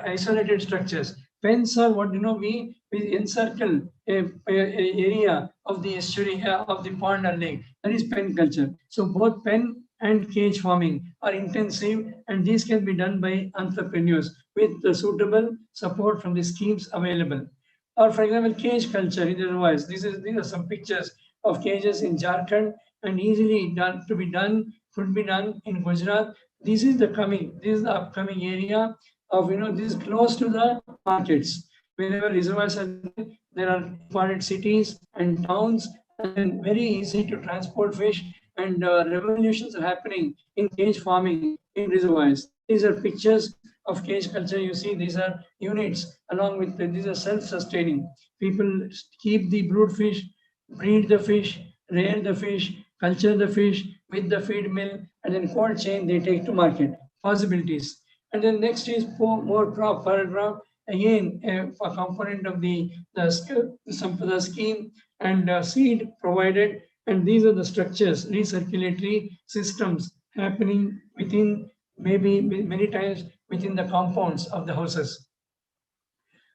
isolated structures. Pens are what we encircle a area of the estuary of the pond or lake. That is pen culture. So both pen and cage farming are intensive, and these can be done by entrepreneurs with the suitable support from the schemes available. Or for example, cage culture in the reservoirs. These are some pictures of cages in Jharkhand, and easily done to be done, could be done in Gujarat. This is the upcoming area of this is close to the markets. Wherever reservoirs are there are important cities and towns, and very easy to transport fish, and revolutions are happening in cage farming in reservoirs. These are pictures of cage culture. You see, these are units along with these are self-sustaining. People keep the brood fish, breed the fish, rear the fish, culture the fish with the feed mill, and then cold chain they take to market. Possibilities. And then next is more crop paragraph. Again, a component of the Sampada scheme, and seed provided. And these are the structures, recirculatory systems happening within, maybe many times within the compounds of the houses.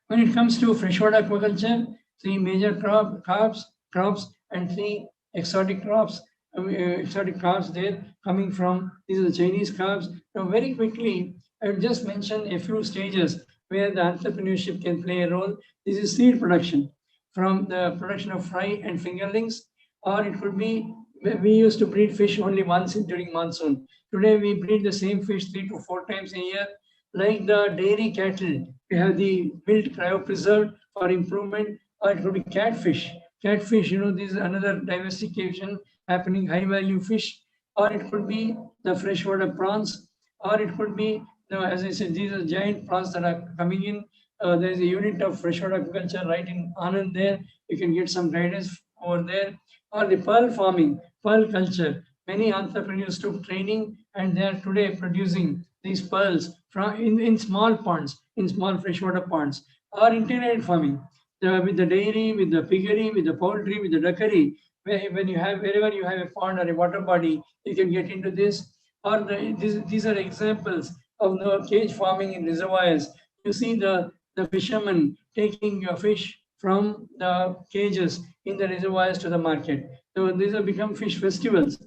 When it comes to freshwater aquaculture, 3 major crops and 3 exotic crops. Exotic crops there coming from, these are the Chinese crops. Now very quickly, I will just mention a few stages where the entrepreneurship can play a role. This is seed production, from the production of fry and fingerlings, or it could be, we used to breed fish only once during monsoon. Today we breed the same fish 3 to 4 times a year. Like the dairy cattle, we have the built cryopreserved for improvement, or it could be catfish. Catfish, this is another diversification happening, high value fish, or it could be the freshwater prawns, or it could be, as I said, these are giant prawns that are coming in. There is a unit of freshwater agriculture right in Anand there. You can get some guidance over there. Or the pearl farming, pearl culture. Many entrepreneurs took training, and they are today producing these pearls from in small ponds, in small freshwater ponds. Or integrated farming, with the dairy, with the piggery, with the poultry, with the duckery. Wherever you have a pond or a water body, you can get into this. Or these are examples of the cage farming in reservoirs. You see the fishermen taking fish from the cages in the reservoirs to the market. So these have become fish festivals.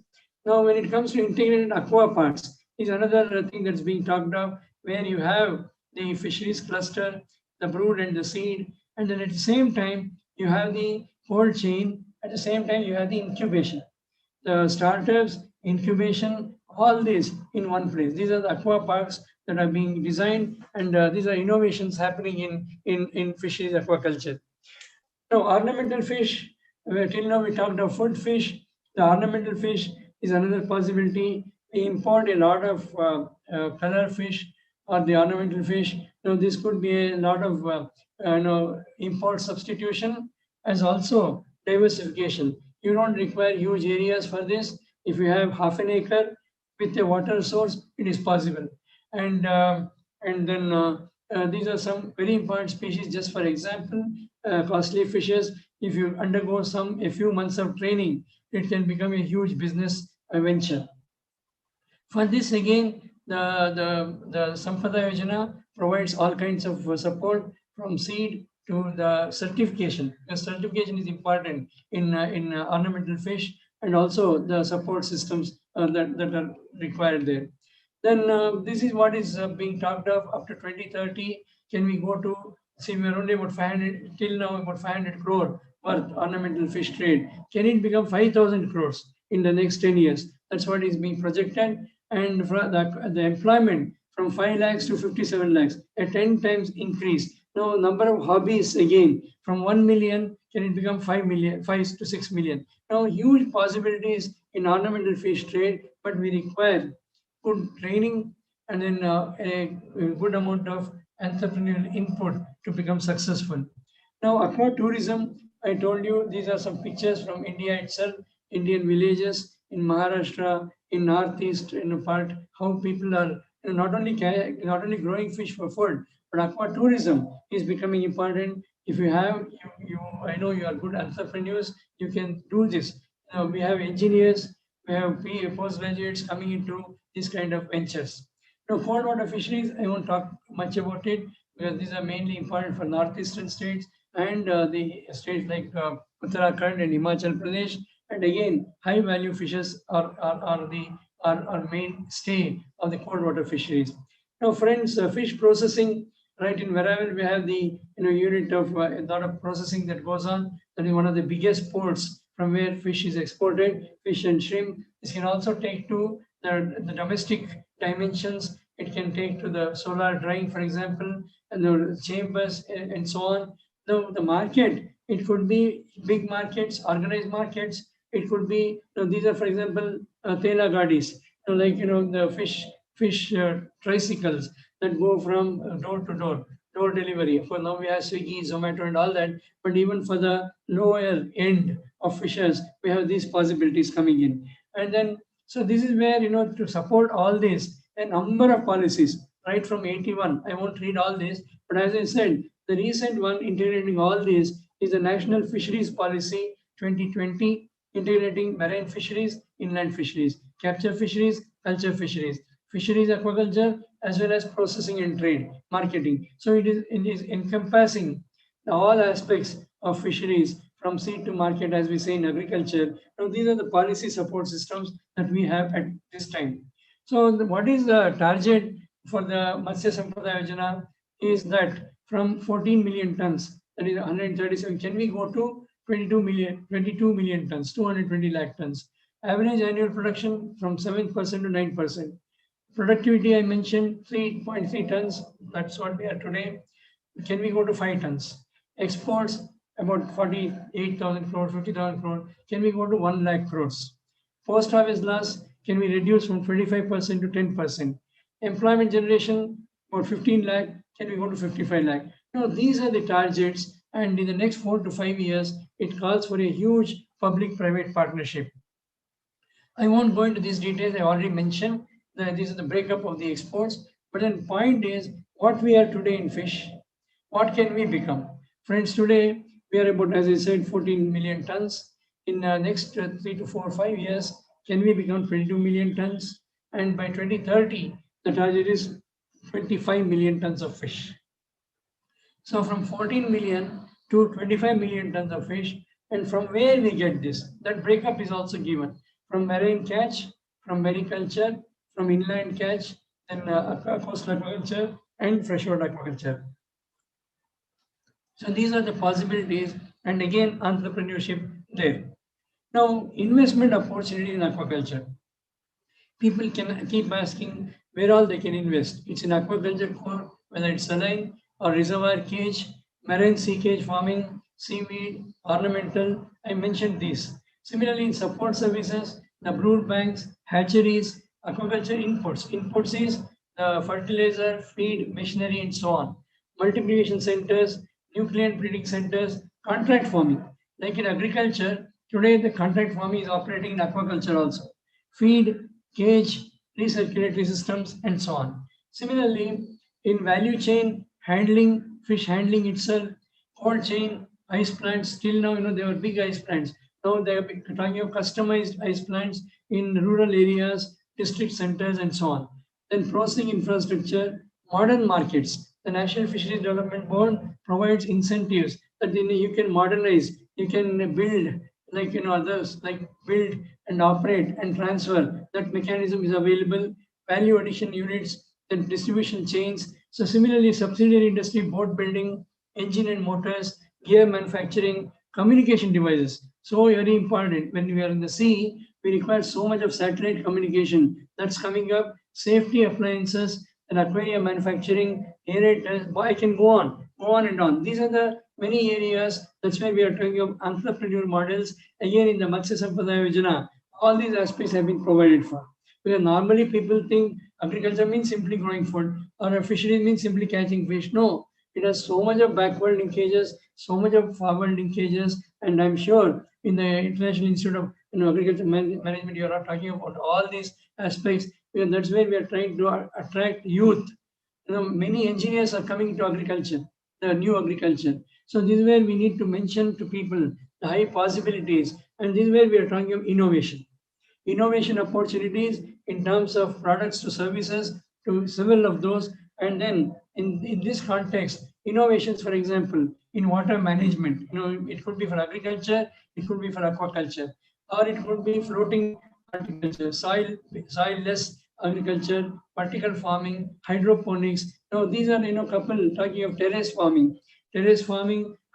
Now, when it comes to integrated aqua parks, is another thing that's being talked of, where you have the fisheries cluster, the brood and the seed, and then at the same time you have the cold chain. At the same time, you have the incubation, the startups, incubation, all this in one place. These are the aqua parks that are being designed, and these are innovations happening in fisheries aquaculture. Now, ornamental fish, till now we talked of food fish. The ornamental fish is another possibility. We import a lot of color fish or the ornamental fish. Now, this could be a lot of import substitution as also diversification. You don't require huge areas for this. If you have half an acre with a water source, it is possible. And then these are some very important species. Just for example, costly fishes. If you undergo a few months of training, it can become a huge business venture. For this, again, the Sampada Yojana provides all kinds of support, from seed to the certification. The certification is important in ornamental fish, and also the support systems that are required there. Then this is what is being talked of up to 2030. Can we go to, see, we're only about 500, till now about 500 crore worth ornamental fish trade. Can it become 5,000 crores in the next 10 years? That's what is being projected. And for the employment from 5 lakhs to 57 lakhs, a 10 times increase. Now, number of hobbies, again, from 1 million, can it become 5 to 6 million? Now, huge possibilities in ornamental fish trade, but we require good training and then a good amount of entrepreneurial input to become successful. Now, aqua tourism, I told you these are some pictures from India itself, Indian villages in Maharashtra, in Northeast, in a part, how people are not only growing fish for food, but aqua tourism is becoming important. If you have, I know you are good entrepreneurs, you can do this. We have engineers, we have postgraduates coming into these kind of ventures. Now, cold water fisheries, I won't talk much about it because these are mainly important for northeastern states and the states like Uttarakhand and Himachal Pradesh. And again, high value fishes are mainstay of the cold water fisheries. Now, friends, fish processing, right, in Veravel we have the unit of a lot of processing that goes on. That is one of the biggest ports from where fish is exported, fish and shrimp. This can also take to the domestic dimensions. It can take to the solar drying, for example, and the chambers and so on. The market, it could be big markets, organized markets. It could be, these are, for example, tela gadis, like, the fish tricycles that go from door to door delivery. For now we have Swiggy, Zomato and all that, but even for the lower end of fishers, we have these possibilities coming in. And then, so this is where, to support all this, a number of policies, right from 81, I won't read all this, but as I said, the recent one integrating all this is the National Fisheries Policy 2020, integrating marine fisheries, inland fisheries, capture fisheries, culture fisheries, fisheries aquaculture, as well as processing and trade, marketing. So it is encompassing all aspects of fisheries from seed to market, as we say in agriculture. Now, these are the policy support systems that we have at this time. So what is the target for the Matsya Sampada Yojana is that from 14 million tons, that is 137, can we go to 22 million tons, 220 lakh tons. Average annual production from 7% to 9%. Productivity, I mentioned 3.3 tons. That's what we are today. Can we go to 5 tons? Exports, about 48,000 crore, 50,000 crore. Can we go to 1 lakh crores? Post-harvest loss, can we reduce from 25% to 10%? Employment generation, about 15 lakh. Can we go to 55 lakh? Now, these are the targets. And in the next 4 to 5 years, it calls for a huge public-private partnership. I won't go into these details. I already mentioned that this is the breakup of the exports. But then point is, what we are today in fish, what can we become? Friends, today we are about, as I said, 14 million tons. In the next 3 to 4 or 5 years, can we become 22 million tons? and by 2030, the target is 25 million tons of fish. So from 14 million to 25 million tons of fish, and from where we get this, that breakup is also given from marine catch, from mariculture, from inland catch, then coastal aquaculture and freshwater aquaculture. So these are the possibilities, and again entrepreneurship there. Now investment opportunity in aquaculture. People can keep asking where all they can invest. It's in aquaculture core, whether it's saline or reservoir cage, marine sea cage farming, seaweed, ornamental. I mentioned these. Similarly, in support services, the brood banks, hatcheries, aquaculture inputs. Inputs is fertilizer, feed, machinery, and so on. Multiplication centers, nutrient breeding centers, contract farming. Like in agriculture, today the contract farming is operating in aquaculture also. Feed, cage, recirculatory systems, and so on. Similarly, in value chain, handling, fish handling itself, cold chain, ice plants, till now, there were big ice plants. Now they are talking of customized ice plants in rural areas, district centers, and so on. Then processing infrastructure, modern markets. The National Fisheries Development Board provides incentives that you can modernize, you can build, like others, like build and operate and transfer. That mechanism is available. Value addition units, then distribution chains. So similarly, subsidiary industry, boat building, engine and motors, gear manufacturing, communication devices. So very important. When we are in the sea, we require so much of satellite communication. That's coming up. Safety appliances and aquarium manufacturing, aerators. I can go on and on. These are the many areas. That's why we are talking of entrepreneurial models. Again, in the Matsya Sampadaya Yojana, all these aspects have been provided for. Because normally people think agriculture means simply growing food, or a fishery means simply catching fish. No, it has so much of backward linkages, so much of forward linkages, and I'm sure in the International Institute of Agriculture Management, you are talking about all these aspects. Because that's where we are trying to attract youth. Many engineers are coming into agriculture, the new agriculture. So this is where we need to mention to people the high possibilities, and this is where we are talking of innovation. Innovation opportunities in terms of products to services, to several of those. And then in this context, innovations, for example, in water management, it could be for agriculture, it could be for aquaculture, or it could be floating horticulture, soil-less agriculture, vertical farming, hydroponics. Now these are couple talking of terrace farming,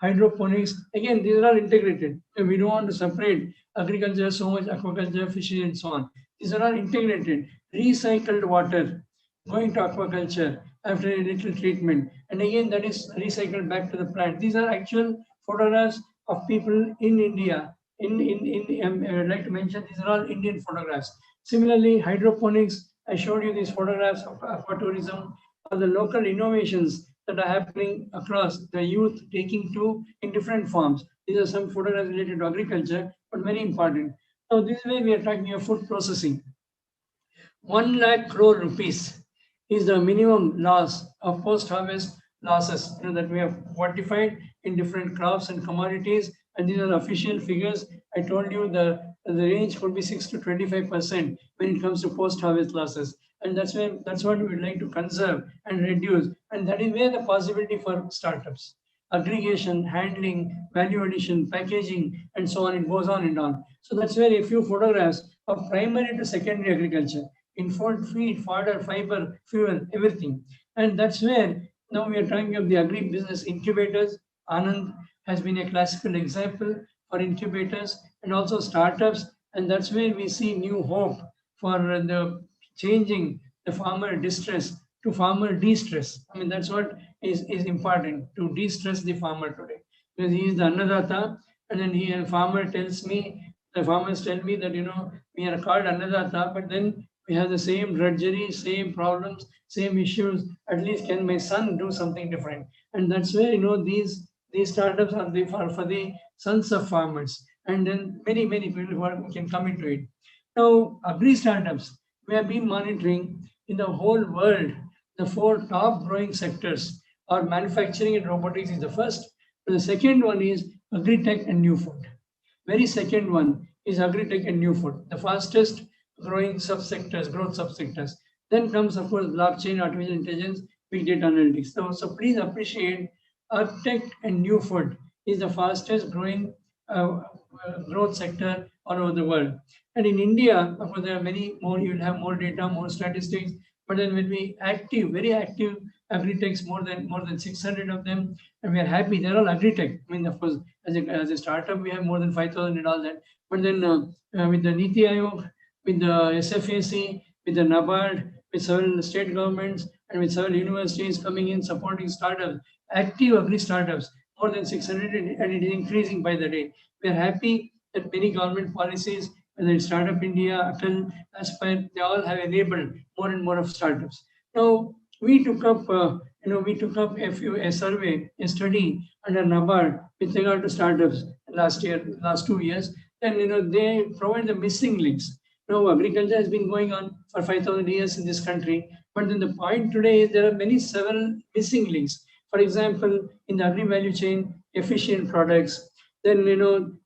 hydroponics. Again, these are all integrated. We don't want to separate agriculture so much, aquaculture, fishery, and so on. These are all integrated. Recycled water going to aquaculture after a little treatment, and again that is recycled back to the plant. These are actual photographs of people in India. I would like to mention these are all Indian photographs. Similarly, hydroponics. I showed you these photographs of aquatourism, or the local innovations that are happening across, the youth taking to in different forms. These are some photographs related to agriculture, but very important. Now, this way we are talking of food processing. 1 lakh crore rupees is the minimum loss of post-harvest losses that we have quantified in different crops and commodities, and these are official figures. I told you the range could be 6 to 25% when it comes to post-harvest losses, and that's what we would like to conserve and reduce, and that is where the possibility for startups, aggregation, handling, value addition, packaging, and so on. It goes on and on. So that's where a few photographs of primary to secondary agriculture in food, feed, fodder, fiber, fuel, everything. And that's where now we are talking of the agri-business incubators. Anand has been a classical example for incubators and also startups. And that's where we see new hope for the changing the farmer distress to farmer de-stress. I mean, that's what is important, to de-stress the farmer today. Because he is the Annadata, and then farmers tell me that, we are called Annadata, but then we have the same drudgery, same problems, same issues. At least can my son do something different? And that's where, these startups are for the sons of farmers. And then many people who can come into it. Now, agri startups, we have been monitoring in the whole world. The 4 top growing sectors are manufacturing and robotics is the first. But the second one is agri-tech and new food. Very second one is agri-tech and new food. The fastest growing subsectors, growth subsectors. Then comes, of course, blockchain, artificial intelligence, big data analytics. So please appreciate architect and new food is the fastest growing growth sector all over the world. And in India, of course, there are many more, you will have more data, more statistics. But then when we active, very active agri-techs, more than 600 of them, and we are happy. They're all agri-tech. I mean, of course, as a startup, we have more than 5,000 and all that. But then with the Niti Aayog, with the SFAC, with the NABARD, with several state governments, and with several universities coming in supporting startups, active agri startups, more than 600, and it is increasing by the day. We are happy that many government policies, whether it's Startup India, Atal, Aspire, they all have enabled more and more of startups. Now, we took up, a survey, a study under NABARD with regard to startups last 2 years. And, they provide the missing links. Now, agriculture has been going on for 5,000 years in this country. But then the point today is there are several missing links. For example, in the agri value chain, efficient products, then,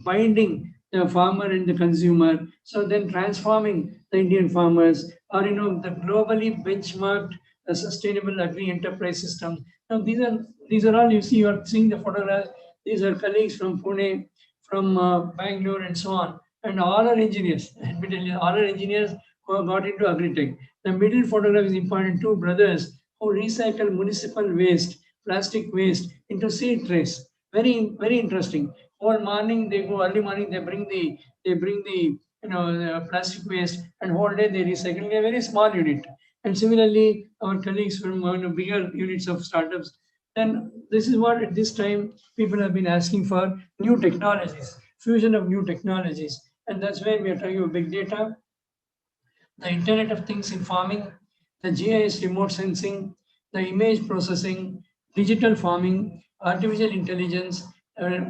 binding the farmer and the consumer. So then transforming the Indian farmers, or, the globally benchmarked sustainable agri enterprise systems. Now, these are all, you are seeing the photographs. These are colleagues from Pune, from Bangalore, and so on. And all are engineers, admittedly, all are engineers who have got into agri-tech. The middle photograph is important. Two brothers who recycle municipal waste, plastic waste into seed trays. Very, very interesting. Whole morning they go, early morning they bring the the plastic waste, and whole day they recycle. A very small unit. And similarly, our colleagues from bigger units of startups. Then this is what at this time people have been asking for: new technologies, fusion of new technologies. And that's where we are talking about big data, the Internet of Things in farming, the GIS remote sensing, the image processing, digital farming, artificial intelligence,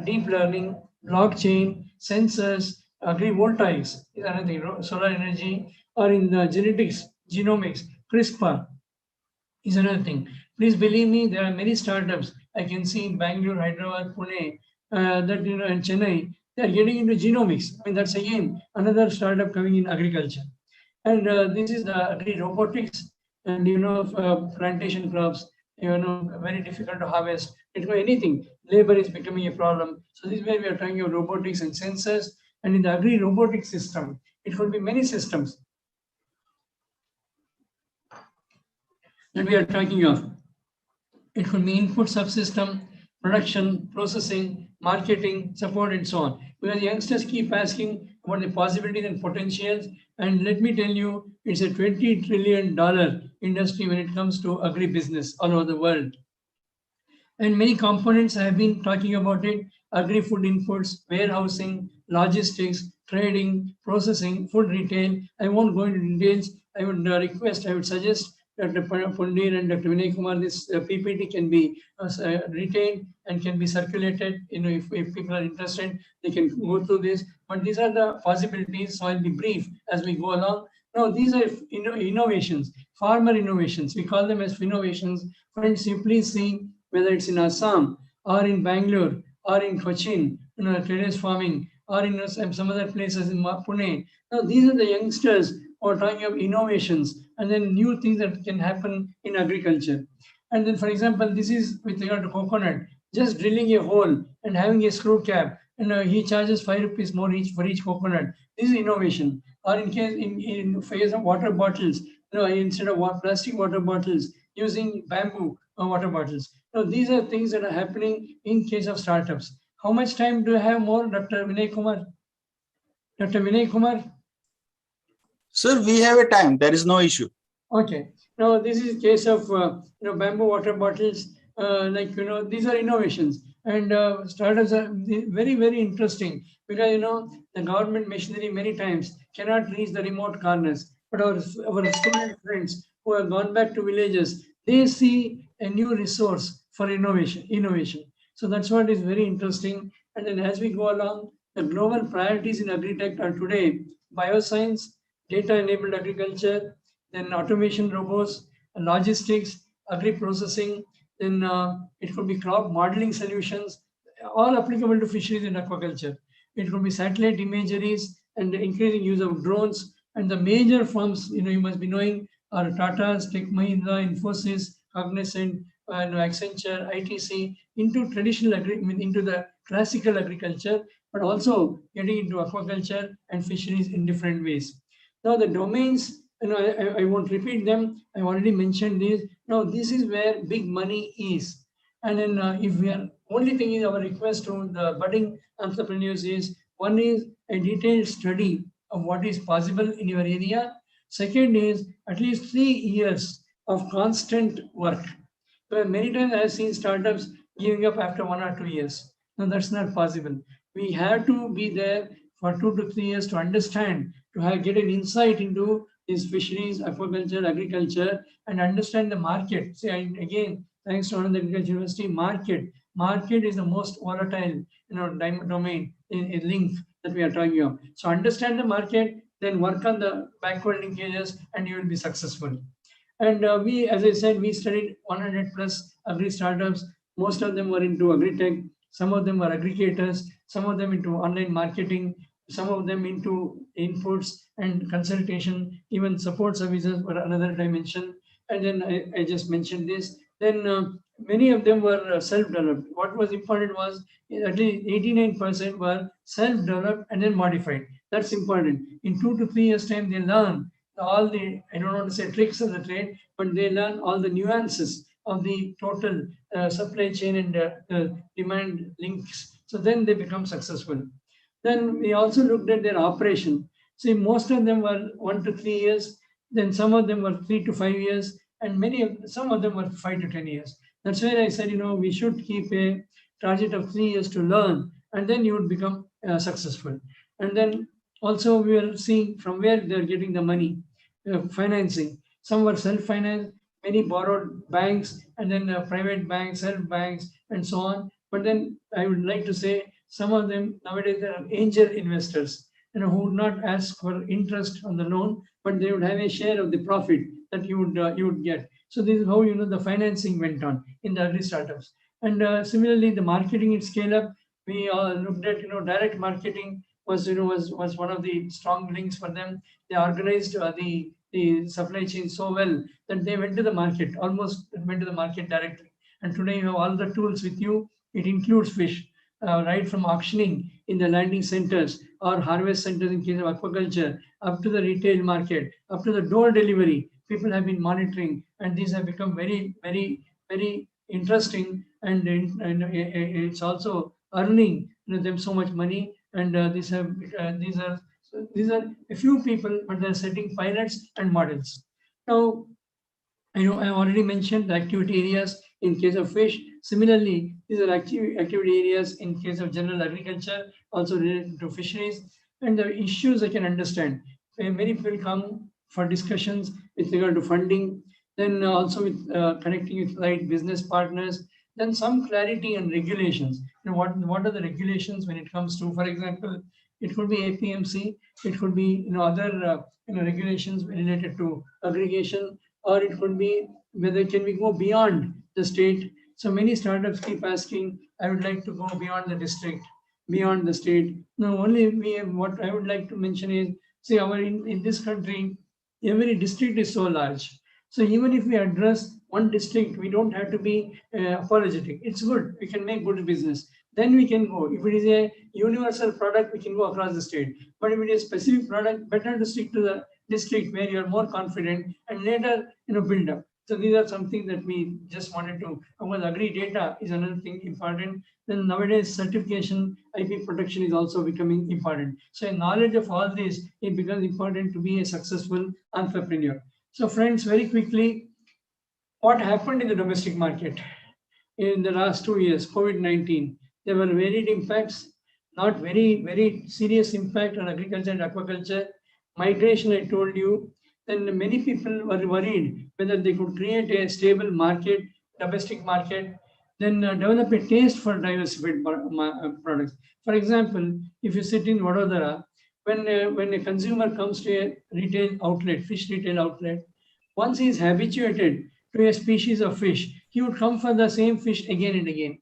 deep learning, blockchain, sensors, agrivoltaics is another thing, solar energy, or in the genetics, genomics, CRISPR is another thing. Please believe me, there are many startups I can see in Bangalore, Hyderabad, Pune, and Chennai. They are getting into genomics. I mean, that's again another startup coming in agriculture. And this is the agri robotics, and plantation crops. Very difficult to harvest. It could be anything. Labor is becoming a problem. So this is where we are talking about robotics and sensors. And in the agri robotics system, it could be many systems that we are talking of. It could be input subsystem, production, processing, marketing, support, and so on. Because youngsters keep asking about the possibilities and potentials. And let me tell you, it's a $20 trillion industry when it comes to agribusiness all over the world. And many components I have been talking about it: agri-food inputs, warehousing, logistics, trading, processing, food retail. I won't go into details. I would suggest Dr. Pundir and Dr. Vinay Kumar, this PPT can be retained and can be circulated. If people are interested, they can go through this. But these are the possibilities. So I'll be brief as we go along. Now, these are innovations, farmer innovations. We call them as innovations. Friends, you please see whether it's in Assam or in Bangalore or in Cochin, terrace farming, or in some other places in Pune. Now, these are the youngsters who are talking of innovations and then new things that can happen in agriculture. And then, for example, this is with regard to coconut, just drilling a hole and having a screw cap, and he charges 5 rupees more for each coconut. This is innovation. Or in case of water bottles, instead of plastic water bottles, using bamboo water bottles. Now, these are things that are happening in case of startups. How much time do I have more, Dr. Vinay Kumar? Dr. Vinay Kumar? Sir, we have a time. There is no issue. Okay. Now, this is case of bamboo water bottles. These are innovations, and startups are very, very interesting because the government machinery many times cannot reach the remote corners. But our student friends who have gone back to villages, they see a new resource for innovation. So that's what is very interesting. And then as we go along, the global priorities in agri-tech are today bioscience, data-enabled agriculture, then automation robots, logistics, agri-processing, then it could be crop modeling solutions, all applicable to fisheries and aquaculture. It could be satellite imageries and increasing use of drones And the major firms, you must be knowing, are Tata's, Tech Mahindra, Infosys, Cognizant, Accenture, ITC, into traditional into the classical agriculture, but also getting into aquaculture and fisheries in different ways. Now the domains, I won't repeat them. I already mentioned this. Now this is where big money is. And then if we are only thing is our request to the budding entrepreneurs is, one is a detailed study of what is possible in your area. Second is at least 3 years of constant work. But many times I have seen startups giving up after 1 or 2 years. No, that's not possible. We have to be there for 2 to 3 years to understand, to get an insight into these fisheries, aquaculture, agriculture, and understand the market. See, again, thanks to Anand Agriculture University, market is the most volatile, domain in link that we are talking of. So understand the market, then work on the backward linkages, and you will be successful. And we, as I said, we studied 100 plus agri startups. Most of them were into agri-tech. Some of them were aggregators. Some of them into online marketing. Some of them into inputs and consultation. Even support services were another dimension. And then I just mentioned this. Then many of them were self-developed. What was important was at least 89% were self-developed and then modified. That's important. In 2 to 3 years' time, they learn all the, I don't want to say tricks of the trade, but they learn all the nuances of the total supply chain and demand links. So then they become successful. Then we also looked at their operation. See, most of them were 1 to 3 years. Then some of them were 3 to 5 years, and some of them were 5 to 10 years. That's why I said, we should keep a target of 3 years to learn, and then you would become successful. And then also we are seeing from where they're getting the money, financing. Some were self-financed, many borrowed banks, and then private banks, self-banks, and so on. But then I would like to say some of them nowadays there are angel investors, who would not ask for interest on the loan, but they would have a share of the profit that you would get. So this is how the financing went on in the early startups. And similarly, the marketing and scale up, we looked at direct marketing was one of the strong links for them. They organized the supply chain so well that they went to the market, almost went to the market directly. And today you have all the tools with you. It includes fish, right from auctioning in the landing centers or harvest centers in case of aquaculture, up to the retail market, up to the door delivery. People have been monitoring, and these have become very, very, very interesting, and it's also earning them so much money. And these are a few people, but they're setting pilots and models. Now, I already mentioned the activity areas in case of fish. Similarly, these are activity areas in case of general agriculture, also related to fisheries. And the issues I can understand. Many people come for discussions with regard to funding, then also with connecting with right business partners, then some clarity on regulations. What are the regulations when it comes to, for example, it could be APMC, it could be other regulations related to aggregation, or it could be whether can we go beyond the state. So many startups keep asking, I would like to go beyond the district, beyond the state. Now, what I would like to mention is, see, in this country, every district is so large. So even if we address one district, we don't have to be apologetic. It's good. We can make good business. Then we can go. If it is a universal product, we can go across the state. But if it is a specific product, better to stick to the district where you are more confident, and later build up. So these are something that we just wanted to. Agri data is another thing important. Then nowadays certification, IP protection is also becoming important. So in knowledge of all this, it becomes important to be a successful entrepreneur. So friends, very quickly, what happened in the domestic market in the last 2 years, COVID-19? There were varied impacts, not very, very serious impact on agriculture and aquaculture. Migration, I told you. Then many people were worried whether they could create a stable market, domestic market, then develop a taste for diversified products. For example, if you sit in Vadodara, when a consumer comes to a retail outlet, fish retail outlet, once he is habituated to a species of fish, he would come for the same fish again and again.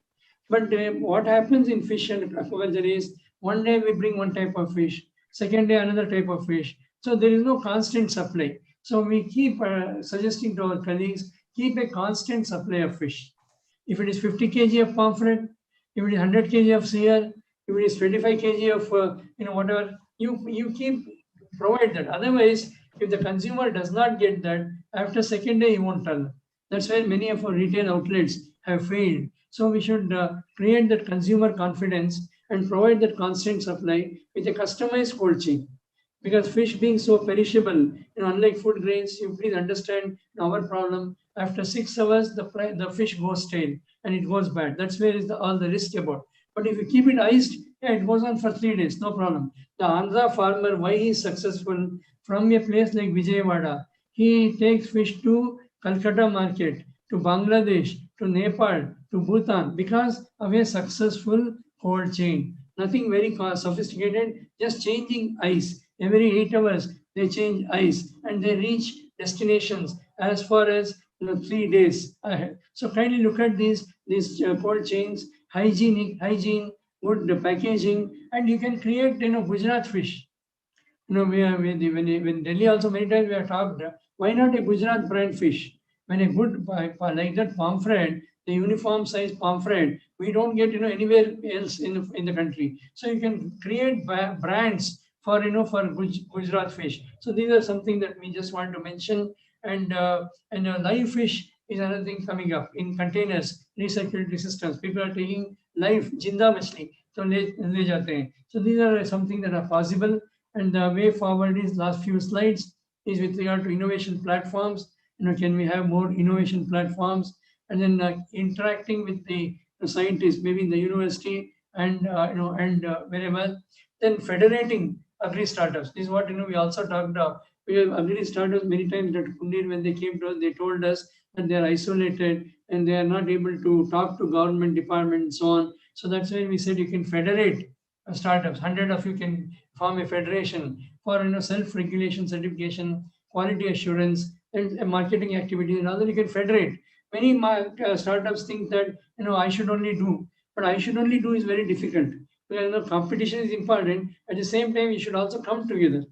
But what happens in fish and aquaculture is, one day we bring one type of fish, second day another type of fish, So there is no constant supply. So we keep suggesting to our colleagues, keep a constant supply of fish. If it is 50 kg of pomfret, if it is 100 kg of seal, if it is 25 kg of whatever, you keep provide that. Otherwise, if the consumer does not get that, after second day he won't tell. That's why many of our retail outlets have failed. So we should create that consumer confidence and provide that constant supply with a customized cold chain. Because fish being so perishable, unlike food grains, you please understand our problem. After 6 hours, the fish goes stale and it goes bad. That's where is all the risk about. But if you keep it iced, yeah, it goes on for 3 days, no problem. The Andhra farmer, why he is successful from a place like Vijayawada, he takes fish to Calcutta market, to Bangladesh, to Nepal, to Bhutan, because of a successful cold chain. Nothing very sophisticated, just changing ice. Every 8 hours, they change ice and they reach destinations as far as 3 days ahead. So kindly look at these cold chains, hygiene, good packaging, and you can create Gujarat fish. When Delhi also many times we have talked, why not a Gujarat brand fish? When a good like that pomfret, the uniform size pomfret, we don't get anywhere else in the country. So you can create brands for for Gujarat fish. So these are something that we just want to mention. And live fish is another thing coming up in containers, recirculatory systems. People are taking live jinda machli, so le jate hain. So these are something that are possible. And the way forward is last few slides is with regard to innovation platforms. Can we have more innovation platforms? And then interacting with the scientists, maybe in the university and wherever. Then federating agri startups. This is what we also talked about. We have agri startups many times that Kundir, when they came to us, they told us that they are isolated and they are not able to talk to government department and so on. So that's why we said you can federate startups. 100 of you can form a federation for self-regulation, certification, quality assurance, and marketing activities, and other you can federate. Many startups think that I should only do, but I should only do is very difficult. Because competition is important. At the same time, you should also come together.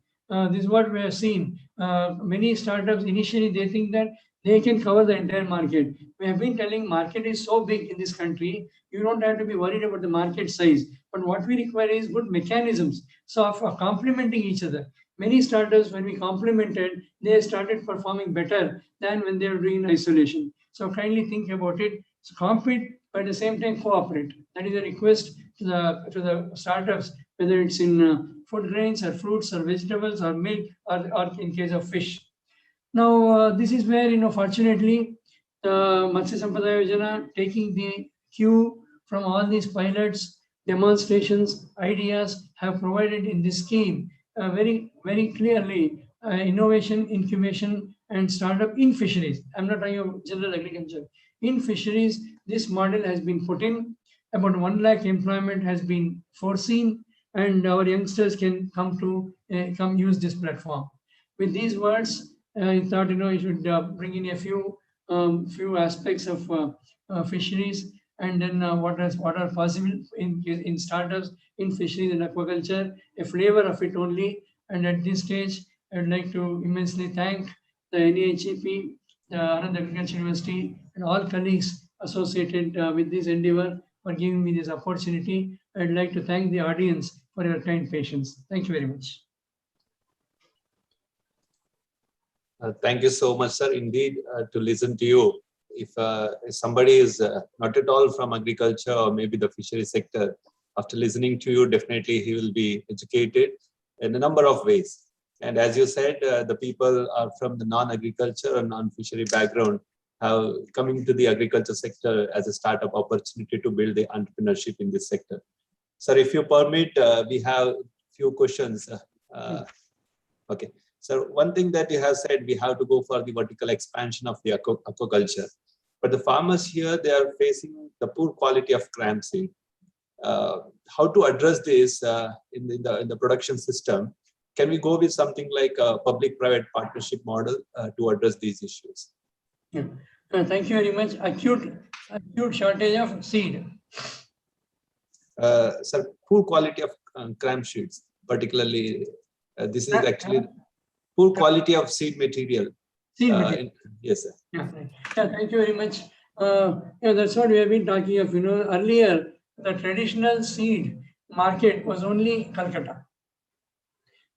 This is what we have seen. Many startups initially they think that they can cover the entire market. We have been telling market is so big in this country, you don't have to be worried about the market size. But what we require is good mechanisms. So of complementing each other. Many startups, when we complemented, they started performing better than when they were doing in isolation. So kindly think about it. So compete, but at the same time cooperate. That is a request to the startups, whether it's in food grains or fruits or vegetables or milk or in case of fish. Now, this is where, fortunately, the Matsya Sampada Yojana taking the cue from all these pilots, demonstrations, ideas have provided in this scheme very, very clearly innovation, incubation, and startup in fisheries. I'm not talking about general agriculture. In fisheries, this model has been put in. About 1 lakh employment has been foreseen, and our youngsters can come use this platform. With these words, I thought I should bring in a few aspects of fisheries, and then what are possible in startups in fisheries and aquaculture, a flavor of it only. And at this stage, I would like to immensely thank the NAHEP, the Anand Agriculture University, and all colleagues associated with this endeavor for giving me this opportunity. I'd like to thank the audience for your kind patience. Thank you very much. Thank you so much, sir. Indeed, to listen to you. If somebody is not at all from agriculture or maybe the fishery sector, after listening to you, definitely he will be educated in a number of ways. And as you said, the people are from the non-agriculture or non-fishery background, coming to the agriculture sector as a startup opportunity to build the entrepreneurship in this sector. Sir, if you permit, we have a few questions. Okay. So one thing that you have said, we have to go for the vertical expansion of the aquaculture. But the farmers here, they are facing the poor quality of clam seed. How to address this in the production system? Can we go with something like a public-private partnership model to address these issues? Yeah. Thank you very much. Acute shortage of seed. Sir, poor quality of clam seeds, particularly. This is actually poor quality of seed material. Seed material. Yes, sir. Yeah, right. Yeah, thank you very much. That's what we have been talking of. Earlier, the traditional seed market was only Calcutta.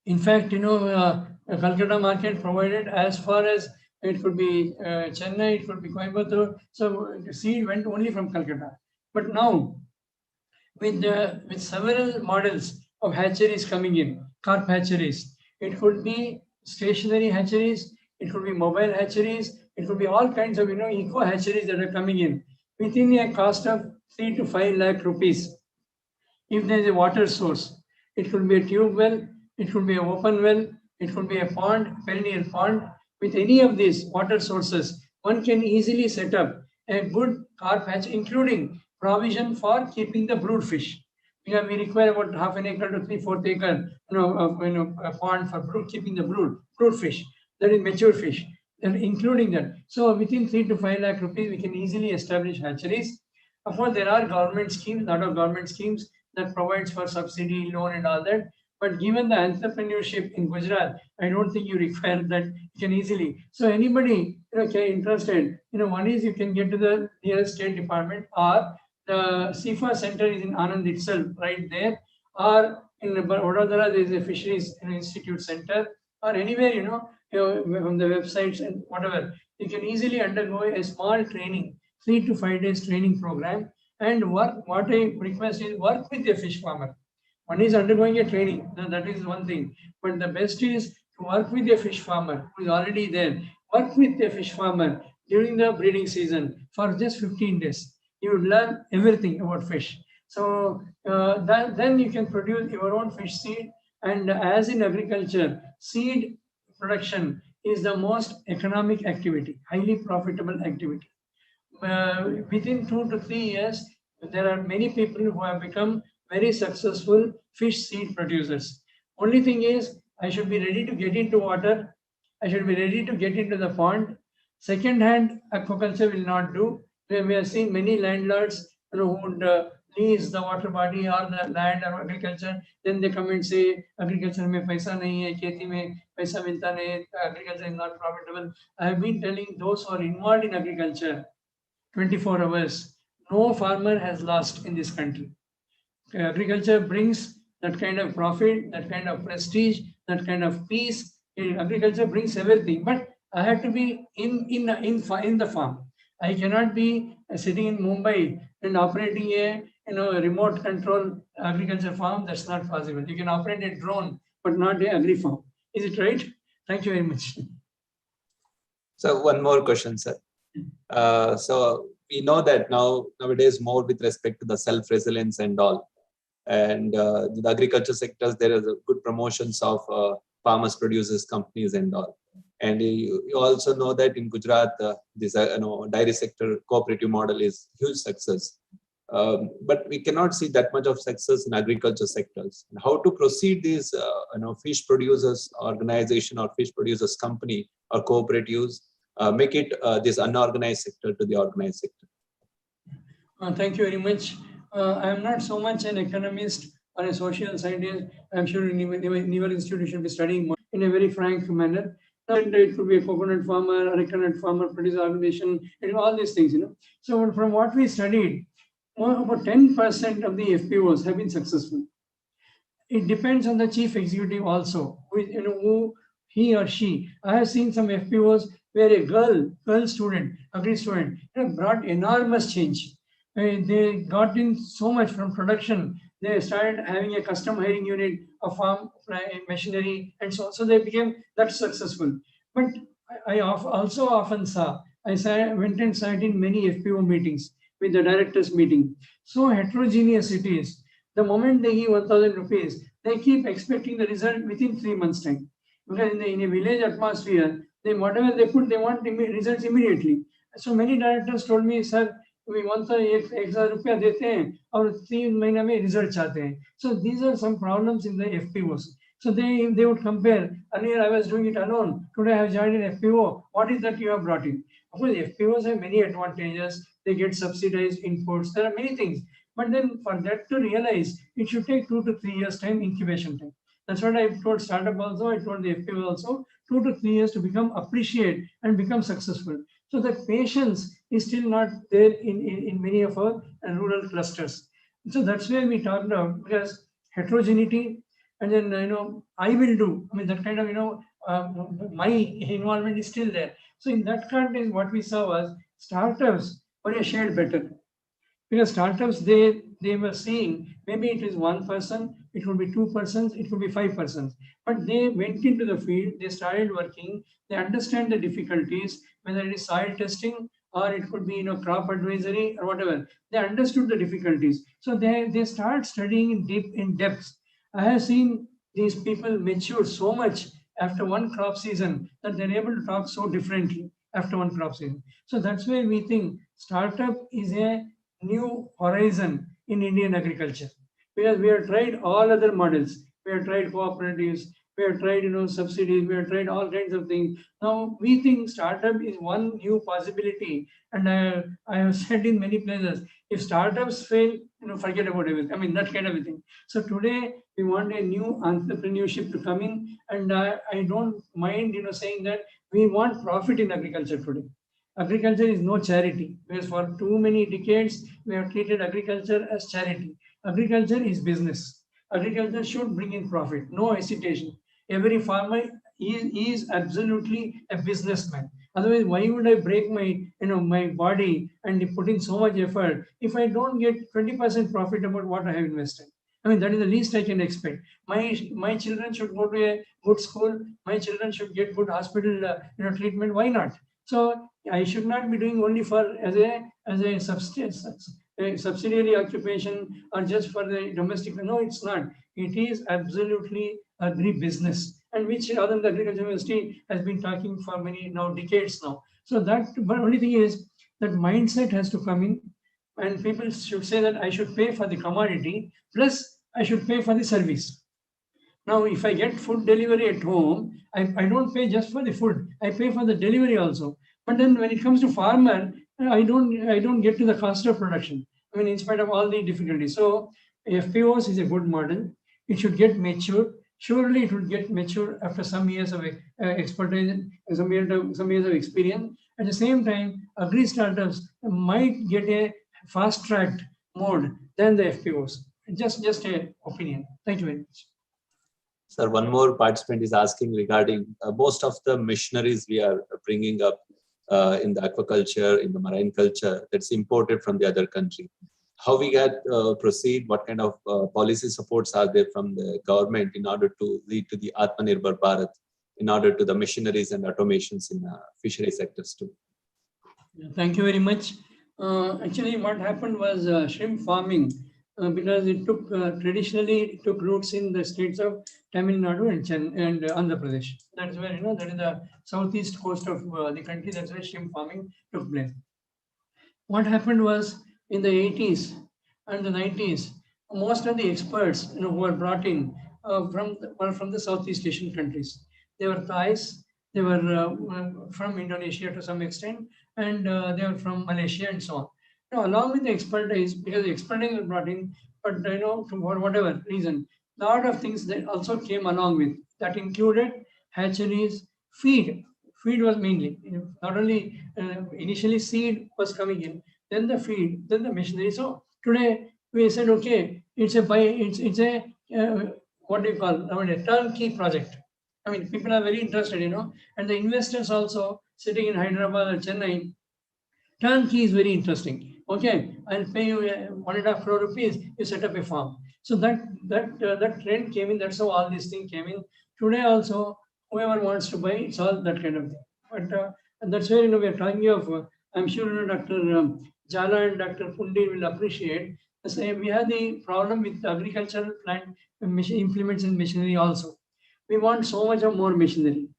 In fact, Calcutta market provided as far as it could be Chennai, it could be Coimbatore. So the seed went only from Calcutta. But now, with several models of hatcheries coming in, carp hatcheries, it could be stationary hatcheries, it could be mobile hatcheries, it could be all kinds of eco hatcheries that are coming in within a cost of 3 to 5 lakh rupees. If there is a water source, it could be a tube well, it could be an open well, it could be a pond, perennial pond. With any of these water sources, one can easily set up a good carp hatch, including provision for keeping the brood fish. We require about half an acre to 3/4 acre, a pond for keeping the brood fish. That is mature fish, and including that. So within 3 to 5 lakh rupees, we can easily establish hatcheries. Of course, there are government schemes, lot of government schemes that provides for subsidy, loan, and all that. But given the entrepreneurship in Gujarat, I don't think you require that. You can easily. So anybody interested, one is you can get to the nearest state department, or the SIFA center is in Anand itself, right there, or in Vadodara there is a fisheries institute center, or anywhere on the websites and whatever. You can easily undergo a small training, 3 to 5 days training program, and work. What I request is work with a fish farmer. One is undergoing a training, that is one thing. But the best is to work with a fish farmer who is already there. Work with a fish farmer during the breeding season for just 15 days. You would learn everything about fish. So then you can produce your own fish seed. And as in agriculture, seed production is the most economic activity, highly profitable activity. Within 2 to 3 years, there are many people who have become very successful fish seed producers. Only thing is, I should be ready to get into water. I should be ready to get into the pond. Second-hand aquaculture will not do. We have seen many landlords who would lease the water body or the land or agriculture. Then they come and say, agriculture mein paisa nahi hai, kheti mein paisa milta nahi, agriculture is not profitable. I have been telling those who are involved in agriculture 24 hours, no farmer has lost in this country. Agriculture brings that kind of profit, that kind of prestige, that kind of peace. Agriculture brings everything, but I have to be in the farm. I cannot be sitting in Mumbai and operating a remote control agriculture farm. That's not possible. You can operate a drone, but not a agri farm. Is it right? Thank you very much. So one more question, sir. So we know that nowadays more with respect to the self-resilience and all. And the agriculture sectors, there is a good promotions of farmers, producers, companies and all. And you also know that in Gujarat, this dairy sector cooperative model is huge success. But we cannot see that much of success in agriculture sectors. And how to proceed these fish producers organization or fish producers company or cooperatives, make it this unorganized sector to the organized sector. Thank you very much. I am not so much an economist or a social scientist. I'm sure newer institution should be studying more in a very frank manner. It could be a coconut farmer, a coconut farmer producer organization, and all these things, So from what we studied, about 10% of the FPOs have been successful. It depends on the chief executive also, who he or she. I have seen some FPOs where a girl student, agri student, brought enormous change. They got in so much from production. They started having a custom hiring unit, a farm machinery, and so on. So they became that successful. But I also often saw, went and sat in many FPO meetings with the directors meeting. So heterogeneous it is. The moment they give 1,000 rupees, they keep expecting the result within 3 months' time. Because in a village atmosphere, whatever they put, they want results immediately. So many directors told me, sir, we want 1,000 रुपया देते हैं और 3 महीने में result चाहते हैं. So these are some problems in the FPOs. So they would compare. Earlier I was doing it alone. Today I have joined an FPO. What is that you have brought in? Of course, FPOs have many advantages. They get subsidized inputs. There are many things. But then for that to realize, it should take 2 to 3 years time incubation time. That's what I told startup also. I told the FPO also. 2 to 3 years to become appreciate and become successful. So that patience is still not there in many of our rural clusters. So that's where we talked about, because heterogeneity, and then I will do. I mean, that kind of my involvement is still there. So in that context, what we saw was startups were a shade better, because startups, they were seeing maybe it is one person, it could be 2 persons, it could be 5 persons, but they went into the field, they started working, they understand the difficulties, whether it is soil testing or it could be crop advisory or whatever. They understood the difficulties, so they start studying in depth. I have seen these people mature so much after one crop season that they're able to talk so differently after one crop season. So that's where we think startup is a new horizon in Indian agriculture, because we have tried all other models. We have tried cooperatives, we have tried subsidies, we have tried all kinds of things. Now we think startup is one new possibility, and I have said in many places, if startups fail, forget about everything. I mean, that kind of a thing. So today we want a new entrepreneurship to come in, and I don't mind saying that we want profit in agriculture today. Agriculture is no charity, because for too many decades we have treated agriculture as charity. Agriculture is business. Agriculture should bring in profit, no hesitation. Every farmer is absolutely a businessman. Otherwise, why would I break my body and put in so much effort if I don't get 20% profit about what I have invested? I mean, that is the least I can expect. My children should go to a good school. My children should get good hospital treatment. Why not? So I should not be doing only for as a subsidiary occupation or just for the domestic. No, it's not. It is absolutely agri-business, and which other the agriculture university has been talking for many decades now. So that, but only thing is that mindset has to come in, and people should say that I should pay for the commodity plus I should pay for the service. Now, if I get food delivery at home, I don't pay just for the food. I pay for the delivery also. But then when it comes to farmer, I don't get to the cost of production. I mean, in spite of all the difficulties. So FPOs is a good model. It should get mature. Surely it will get mature after some years of expertise, some years of experience. At the same time, agri startups might get a fast-tracked mode than the FPOs. Just a opinion. Thank you very much. Sir, one more participant is asking regarding most of the missionaries we are bringing up in the aquaculture, in the marine culture, that's imported from the other country. How we get proceed? What kind of policy supports are there from the government in order to lead to the Atmanirbhar Bharat, in order to the missionaries and automations in fishery sectors too? Thank you very much. Actually, what happened was shrimp farming, because it took traditionally it took roots in the states of Tamil Nadu and Andhra Pradesh. That's where that is the southeast coast of the country. That's where shrimp farming took place. What happened was in the 80s and the 90s, most of the experts who were brought in were from the Southeast Asian countries. They were Thais, they were from Indonesia to some extent, and they were from Malaysia and so on. Now, along with the expertise, because the expertise was brought in, but for whatever reason, a lot of things that also came along with that included hatcheries, feed. Feed was mainly not only initially seed was coming in, then the feed, then the machinery. So today we said, okay, it's a what do you call? I mean, a turnkey project. I mean, people are very interested, and the investors also sitting in Hyderabad or Chennai. Turnkey is very interesting. Okay, I'll pay you 1.5 crore rupees. You set up a farm. So that trend came in. That's how all these things came in. Today also, whoever wants to buy, it's all that kind of thing. But and that's where we are talking of. I'm sure Dr. Jala and Dr. Pundi will appreciate. We have the problem with agricultural plant implements and machinery also. We want so much of more machinery.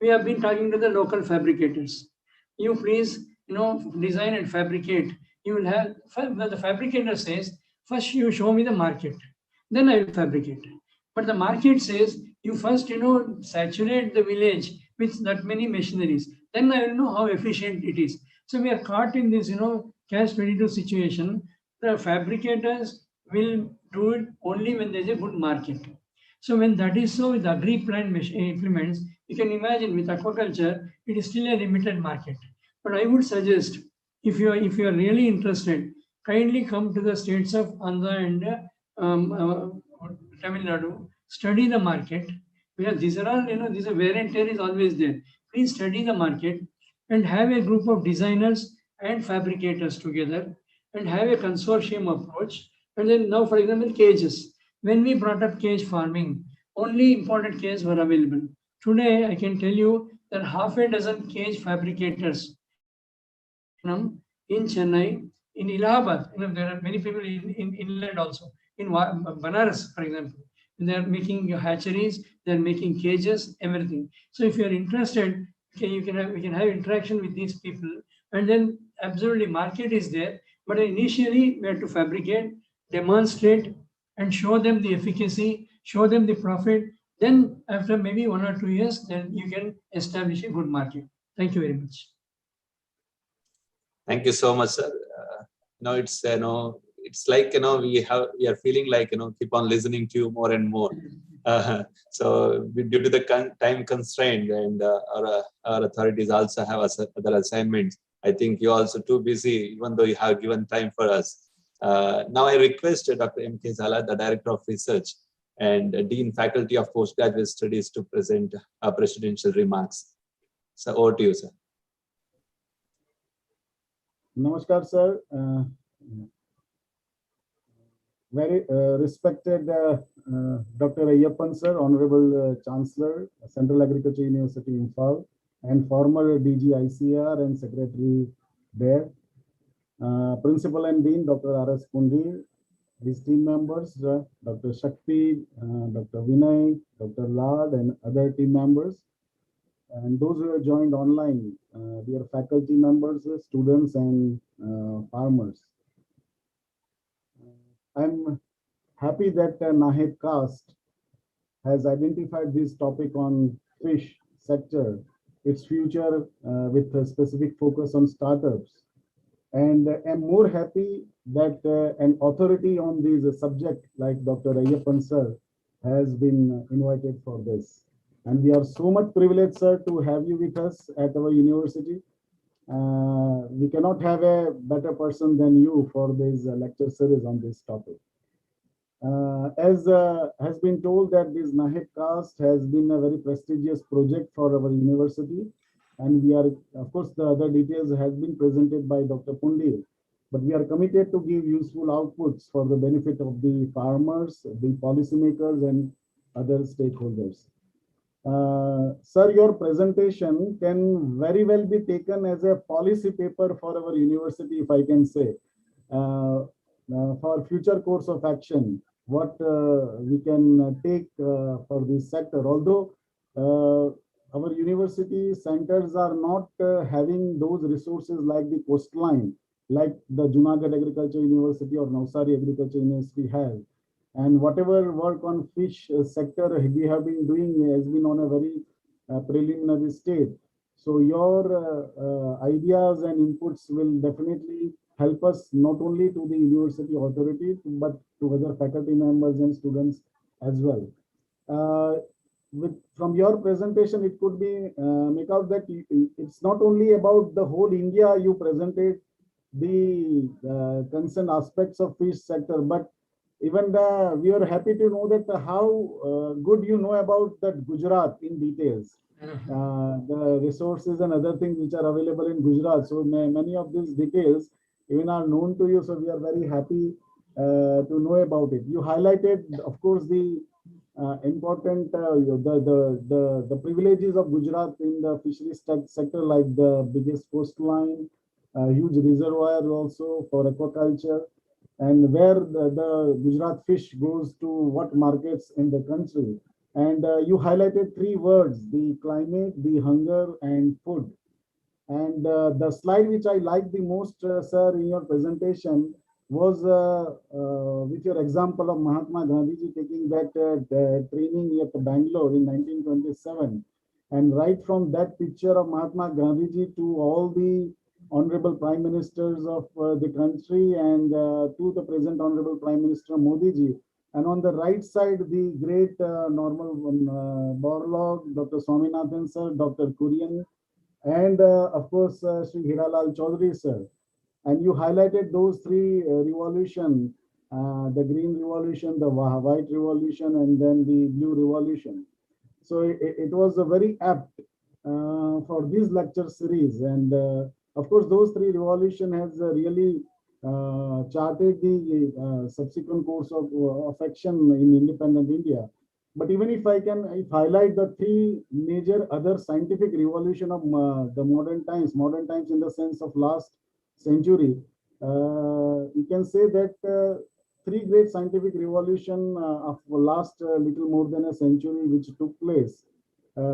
We have been talking to the local fabricators. You please, design and fabricate. You will have, when the fabricator says, first you show me the market, then I will fabricate. But the market says, you first, saturate the village with that many machineries. Then I will know how efficient it is. So we are caught in this, catch-22 situation. The fabricators will do it only when there is a good market. So when that is so, with agri plant implements, you can imagine with aquaculture, it is still a limited market. But I would suggest, if you are really interested, kindly come to the states of Andhra and Tamil Nadu, study the market, because these are all, these are wear and tear is always there. Please study the market and have a group of designers and fabricators together and have a consortium approach. And then now, for example, cages. When we brought up cage farming, only imported cages were available. Today, I can tell you that half a dozen cage fabricators in Chennai, in Allahabad, there are many people in inland also, in Banaras, for example. And they are making hatcheries, they are making cages, everything. So if you are interested, okay, we can have interaction with these people, and then absolutely market is there. But initially we have to fabricate, demonstrate, and show them the efficacy, show them the profit. Then after maybe 1 or 2 years, then you can establish a good market. Thank you very much. Thank you so much, sir. It's it's like we are feeling like keep on listening to you more and more. So due to the time constraint, and our authorities also have other assignments, I think you're also too busy, even though you have given time for us. Now I request Dr. M.K. Zala, the Director of Research and Dean Faculty of Postgraduate Studies, to present presidential remarks. So over to you, sir. Namaskar, sir. Very respected Dr. Ayyappan, sir, Honorable Chancellor, Central Agriculture University, Imphal, and former DG ICR and Secretary there, Principal and Dean, Dr. R.S. Pundi, his team members, Dr. Shakti, Dr. Vinay, Dr. Lad, and other team members, and those who have joined online, dear faculty members, students, and farmers. I'm happy that Nahid Cast has identified this topic on fish sector, its future with a specific focus on startups. And I'm more happy that an authority on this subject like Dr. Ayyappan sir has been invited for this. And we are so much privileged, sir, to have you with us at our university. We cannot have a better person than you for this lecture series on this topic. As has been told, that this Nahid Cast has been a very prestigious project for our university. And we are, of course, the other details has been presented by Dr. Pundi. But we are committed to give useful outputs for the benefit of the farmers, the policymakers, and other stakeholders. Sir, your presentation can very well be taken as a policy paper for our university, if I can say, for future course of action, what we can take for this sector. Although our university centers are not having those resources like the coastline, like the Junagadh Agriculture University or Navsari Agriculture University has. And whatever work on fish sector we have been doing has been on a very preliminary stage. So your ideas and inputs will definitely help us not only to the university authority, but to other faculty members and students as well. From your presentation, it could be make out that it's not only about the whole India you presented the concerned aspects of fish sector, but even we are happy to know that how good you know about that Gujarat in details, the resources and other things which are available in Gujarat. So many of these details even are known to you. So we are very happy to know about it. You highlighted, of course, the important the privileges of Gujarat in the fisheries sector, like the biggest coastline, huge reservoir also for aquaculture, and where the Gujarat fish goes to what markets in the country. And you highlighted three words: the climate, the hunger, and food. And the slide which I liked the most, sir, in your presentation was with your example of Mahatma Gandhi taking that training at Bangalore in 1927. And right from that picture of Mahatma Gandhi to all the honorable prime ministers of the country and to the present honorable Prime Minister Modi ji, And on the right side, the great normal Borlaug, Dr. Swaminathan sir, Dr. Kurian, and of course, Sri Hiralal Chaudhary sir. And you highlighted those three revolution, the green revolution, the white revolution, and then the blue revolution. So it was a very apt for this lecture series. And of course, those three revolution has really charted the subsequent course of action in independent India. But even if I can highlight the three major other scientific revolution of the modern times in the sense of last century, you can say that three great scientific revolution of last little more than a century which took place.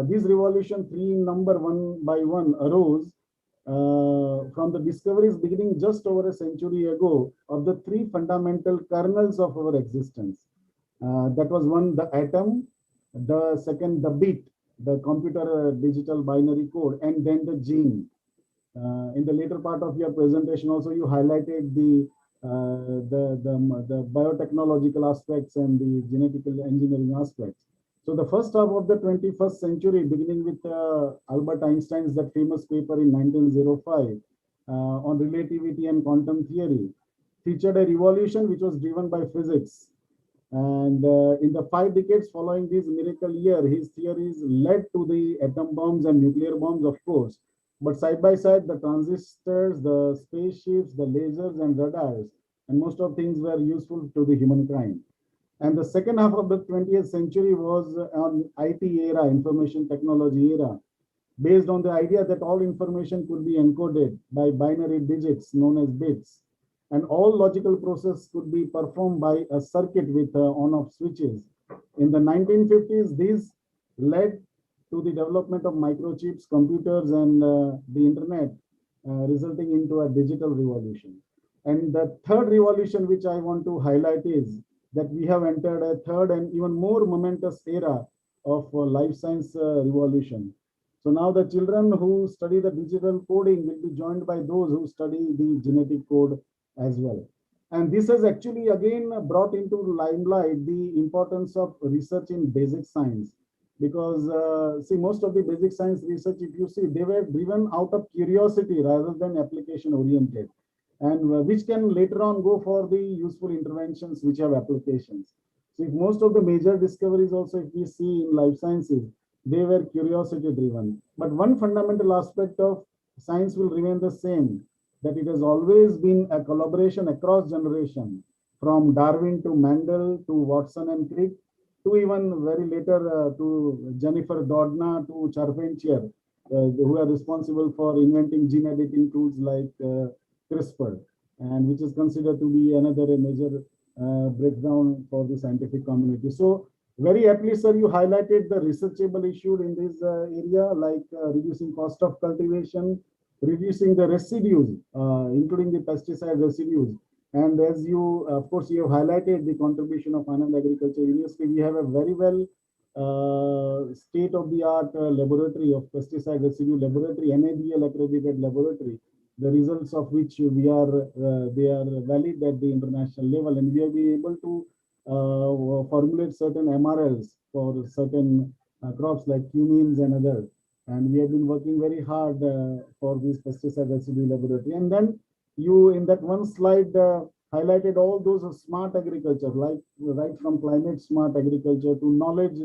These revolution, three in number, one by one, arose from the discoveries beginning just over a century ago of the three fundamental kernels of our existence. That was one, the atom; the second, the bit, the computer digital binary code; and then the gene. In the later part of your presentation, also you highlighted the biotechnological aspects and the genetical engineering aspects. So the first half of the 21st century, beginning with Albert Einstein's that famous paper in 1905 on relativity and quantum theory, featured a revolution which was driven by physics. And in the 5 decades following this miracle year, his theories led to the atom bombs and nuclear bombs, of course. But side by side, the transistors, the spaceships, the lasers and radars, and most of things were useful to the humankind. And the second half of the 20th century was on IT era, information technology era, based on the idea that all information could be encoded by binary digits known as bits, and all logical process could be performed by a circuit with on-off switches. In the 1950s, these led to the development of microchips, computers, and the internet, resulting into a digital revolution. And the third revolution which I want to highlight is that we have entered a third and even more momentous era of life science revolution. So now the children who study the digital coding will be joined by those who study the genetic code as well. And this has actually again brought into limelight the importance of research in basic science. Because see, most of the basic science research, if you see, they were driven out of curiosity rather than application oriented, and which can later on go for the useful interventions which have applications. So if most of the major discoveries also, if we see in life sciences, they were curiosity driven. But one fundamental aspect of science will remain the same, that it has always been a collaboration across generation, from Darwin to Mendel to Watson and Crick, to even very later to Jennifer Doudna to Charpentier, who are responsible for inventing gene editing tools like CRISPR, and which is considered to be another major breakdown for the scientific community. So very aptly, sir, you highlighted the researchable issue in this area, like reducing cost of cultivation, reducing the residues, including the pesticide residues. And as you, of course, you have highlighted the contribution of Anand Agriculture University. We have a very well state-of-the-art laboratory of pesticide residue laboratory, NABL accredited laboratory, the results of which we are, they are valid at the international level, and we have been able to formulate certain MRLs for certain crops like cumins and others. And we have been working very hard for this pesticide residue laboratory. And then you, in that one slide, highlighted all those smart agriculture, like right from climate smart agriculture to knowledge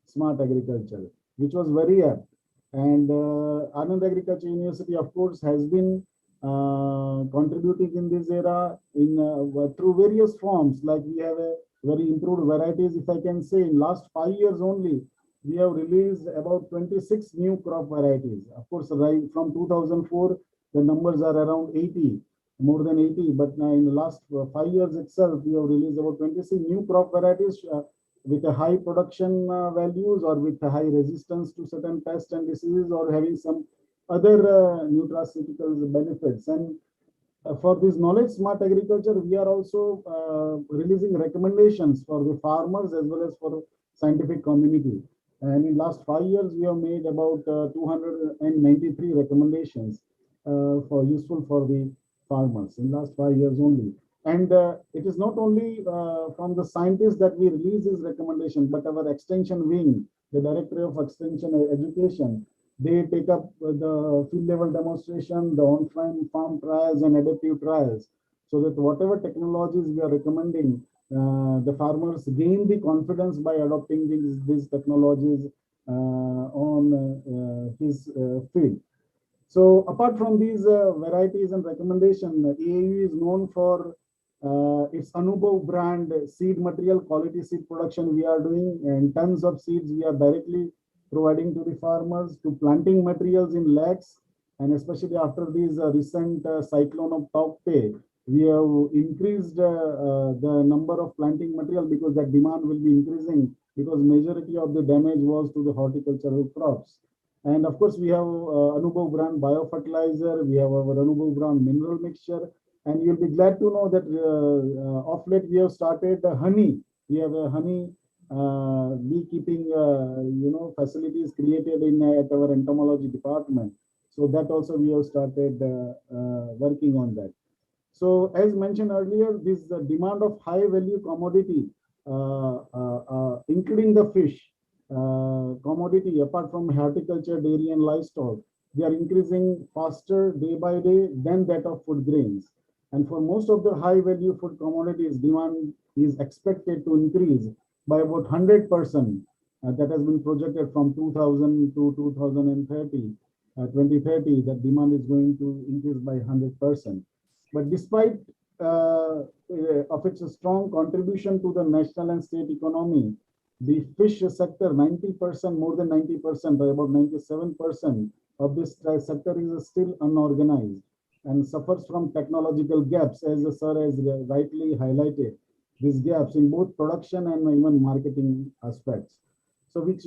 smart agriculture, which was very apt. And Anand Agriculture University, of course, has been contributing in this era in through various forms. Like we have a very improved varieties. If I can say, in last 5 years only, we have released about 26 new crop varieties. Of course, right from 2004, the numbers are around 80, more than 80. But now in the last 5 years itself, we have released about 26 new crop varieties with a high production values, or with a high resistance to certain pests and diseases, or having some other nutraceutical benefits. And for this knowledge smart agriculture, we are also releasing recommendations for the farmers as well as for scientific community. And in last 5 years, we have made about 293 recommendations for useful for the farmers in last 5 years only. And it is not only from the scientists that we release this recommendation, but our extension wing, the Director of Extension Education, they take up the field level demonstration, the on-farm trials and adaptive trials, so that whatever technologies we are recommending, the farmers gain the confidence by adopting these technologies on his field. So apart from these varieties and recommendation, EAU is known for its Anubhav brand seed material, quality seed production we are doing, and tons of seeds we are directly providing to the farmers, to planting materials in lakhs, and especially after these recent cyclone of Taukte, we have increased the number of planting material, because that demand will be increasing, because majority of the damage was to the horticultural crops. And of course, we have Anubhav brand biofertilizer, we have our Anubhav brand mineral mixture, and you'll be glad to know that of late we have started honey. We have a honey beekeeping, facilities created in at our entomology department. So that also we have started working on that. So as mentioned earlier, this demand of high value commodity, including the fish commodity, apart from horticulture, dairy and livestock, they are increasing faster day by day than that of food grains. And for most of the high value food commodities, demand is expected to increase by about 100%. That has been projected from 2000 to 2030. 2030, that demand is going to increase by 100%. But despite of its strong contribution to the national and state economy, the fish sector, 90%, more than 90%, or about 97% of this sector is still unorganized and suffers from technological gaps, as the sir has rightly highlighted, these gaps in both production and even marketing aspects. So which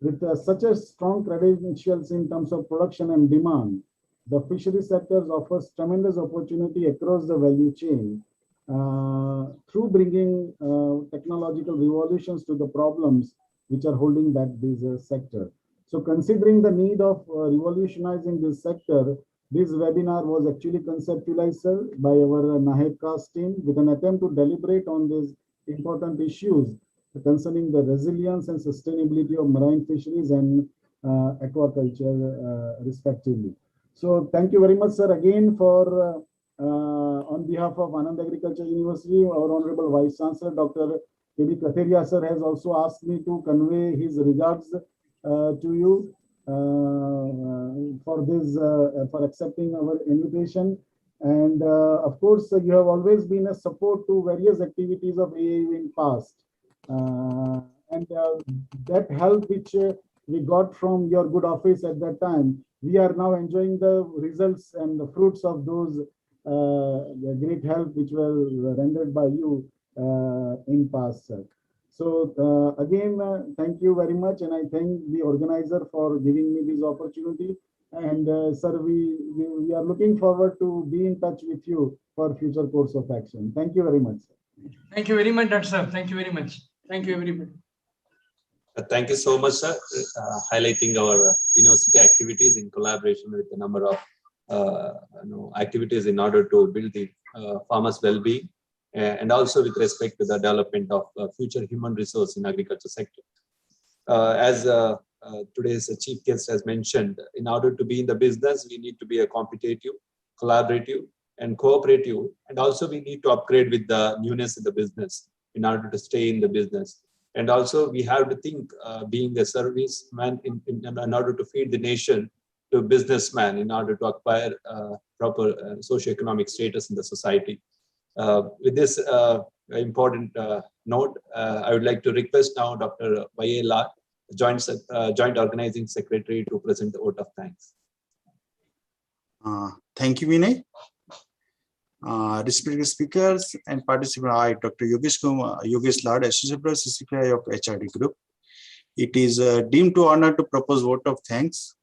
with such a strong credentials in terms of production and demand, the fishery sector offers tremendous opportunity across the value chain through bringing technological revolutions to the problems which are holding back this sector. So considering the need of revolutionizing this sector, this webinar was actually conceptualized by our NAHED CAST team with an attempt to deliberate on these important issues concerning the resilience and sustainability of marine fisheries and aquaculture respectively. So thank you very much, sir, again for on behalf of Anand Agriculture University, our Honorable Vice Chancellor, Dr. K.D. Katheria, sir, has also asked me to convey his regards to you for this, for accepting our invitation. And of course, you have always been a support to various activities of AAU in past. And that help which we got from your good office at that time, we are now enjoying the results and the fruits of those the great help which were rendered by you in past, sir. So again, thank you very much, and I thank the organizer for giving me this opportunity. And sir, we are looking forward to be in touch with you for future course of action. Thank you very much, sir. Thank you very much, Dr. Sir. Thank you very much. Thank you, everybody. Thank you so much, sir, highlighting our university activities in collaboration with a number of activities in order to build the farmers' well-being, and also with respect to the development of future human resource in agriculture sector. As today's chief guest has mentioned, in order to be in the business, we need to be a competitive, collaborative, and cooperative, and also we need to upgrade with the newness in the business in order to stay in the business. And also we have to think being a serviceman in order to feed the nation, to a businessman in order to acquire proper socioeconomic status in the society. With this important note, I would like to request now Dr. Y.A. Lad, Joint Organizing Secretary, to present the vote of thanks. Thank you, Vinay. Respected speakers and participants, I, Dr. Yogesh Lad, Associate Professor CCPI of HRD Group. It is deemed to honor to propose vote of thanks.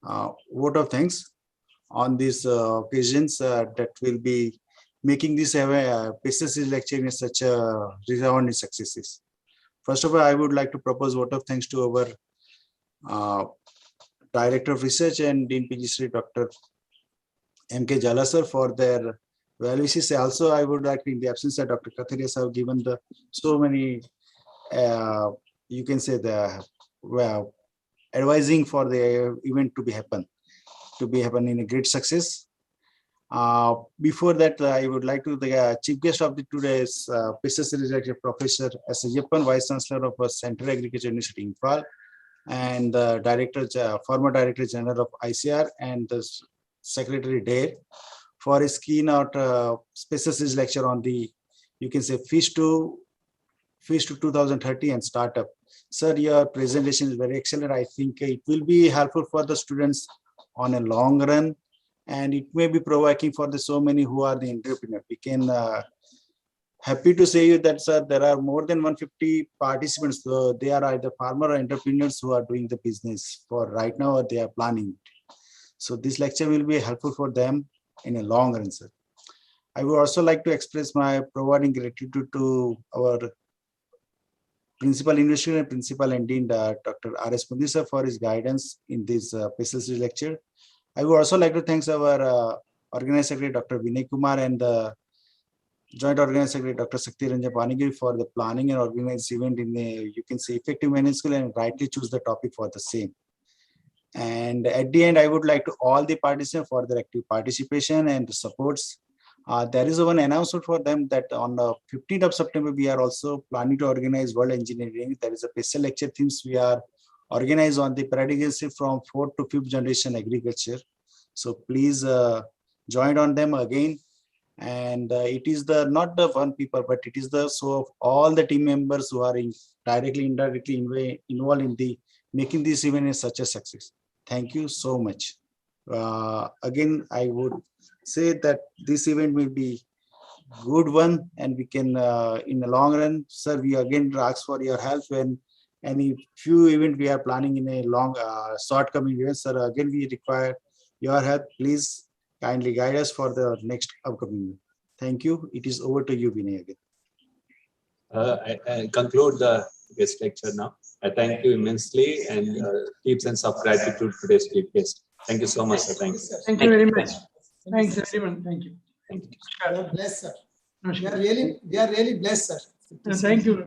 Vote of thanks on these occasions that will be making this PCC lecture in such a resounding successes. First of all, I would like to propose vote of thanks to our Director of Research and Dean PG Sri Dr. MK Jala sir for their well wishes. Also, I would like, in the absence of Dr. Katharia sir, given the so many, you can say the well, advising for the event to be happen in a great success. Before that, I would like to the chief guest of the today's PCC lecture, Professor S. Yeppan, Vice Chancellor of Central Agriculture University, Imphal, and the former Director General of ICR, and the Secretary DARE, for his keynote PCC lecture on the, you can say, Fish to 2030 and startup. Sir, your presentation is very excellent. I think it will be helpful for the students on a long run, and it may be provoking for the so many who are the entrepreneur. We can happy to say you that, sir, there are more than 150 participants. So they are either farmer or entrepreneurs who are doing the business for right now, or they are planning. So this lecture will be helpful for them in a long run, sir. I would also like to express my providing gratitude to our Principal University and Principal and Dean Dr. R.S. Mundi sir for his guidance in this PCC lecture. I would also like to thank our Organizing Secretary Dr. Vinay Kumar and the Joint Organizing Secretary Dr. Sakti Ranjan Panigiri for the planning and organized event in a, you can say, effective manner and rightly choose the topic for the same. And at the end, I would like to all the participants for their active participation and the supports. There is one announcement for them that on the 15th of September, we are also planning to organize World Engineering. There is a special lecture themes we are organized on the pedagogy from 4th to 5th generation agriculture. So please join on them again. And it is the not the one people, but it is the so of all the team members who are directly, indirectly involved in the making this event such a success. Thank you so much. Again, I would say that this event will be good one, and we can in the long run, sir, we again ask for your help when any few event we are planning in a long short coming event, sir. Again, we require your help. Please kindly guide us for the next upcoming event. Thank you. It is over to you, Vinay, again. I conclude the guest lecture now. I thank you immensely and deep sense of gratitude to today's chief guest. Thank you so much, sir. Thank you. Thank you very much. Thanks, everyone. Thank you. Thank you. God bless, sir. Namaskar. We are really blessed, sir. Thank you.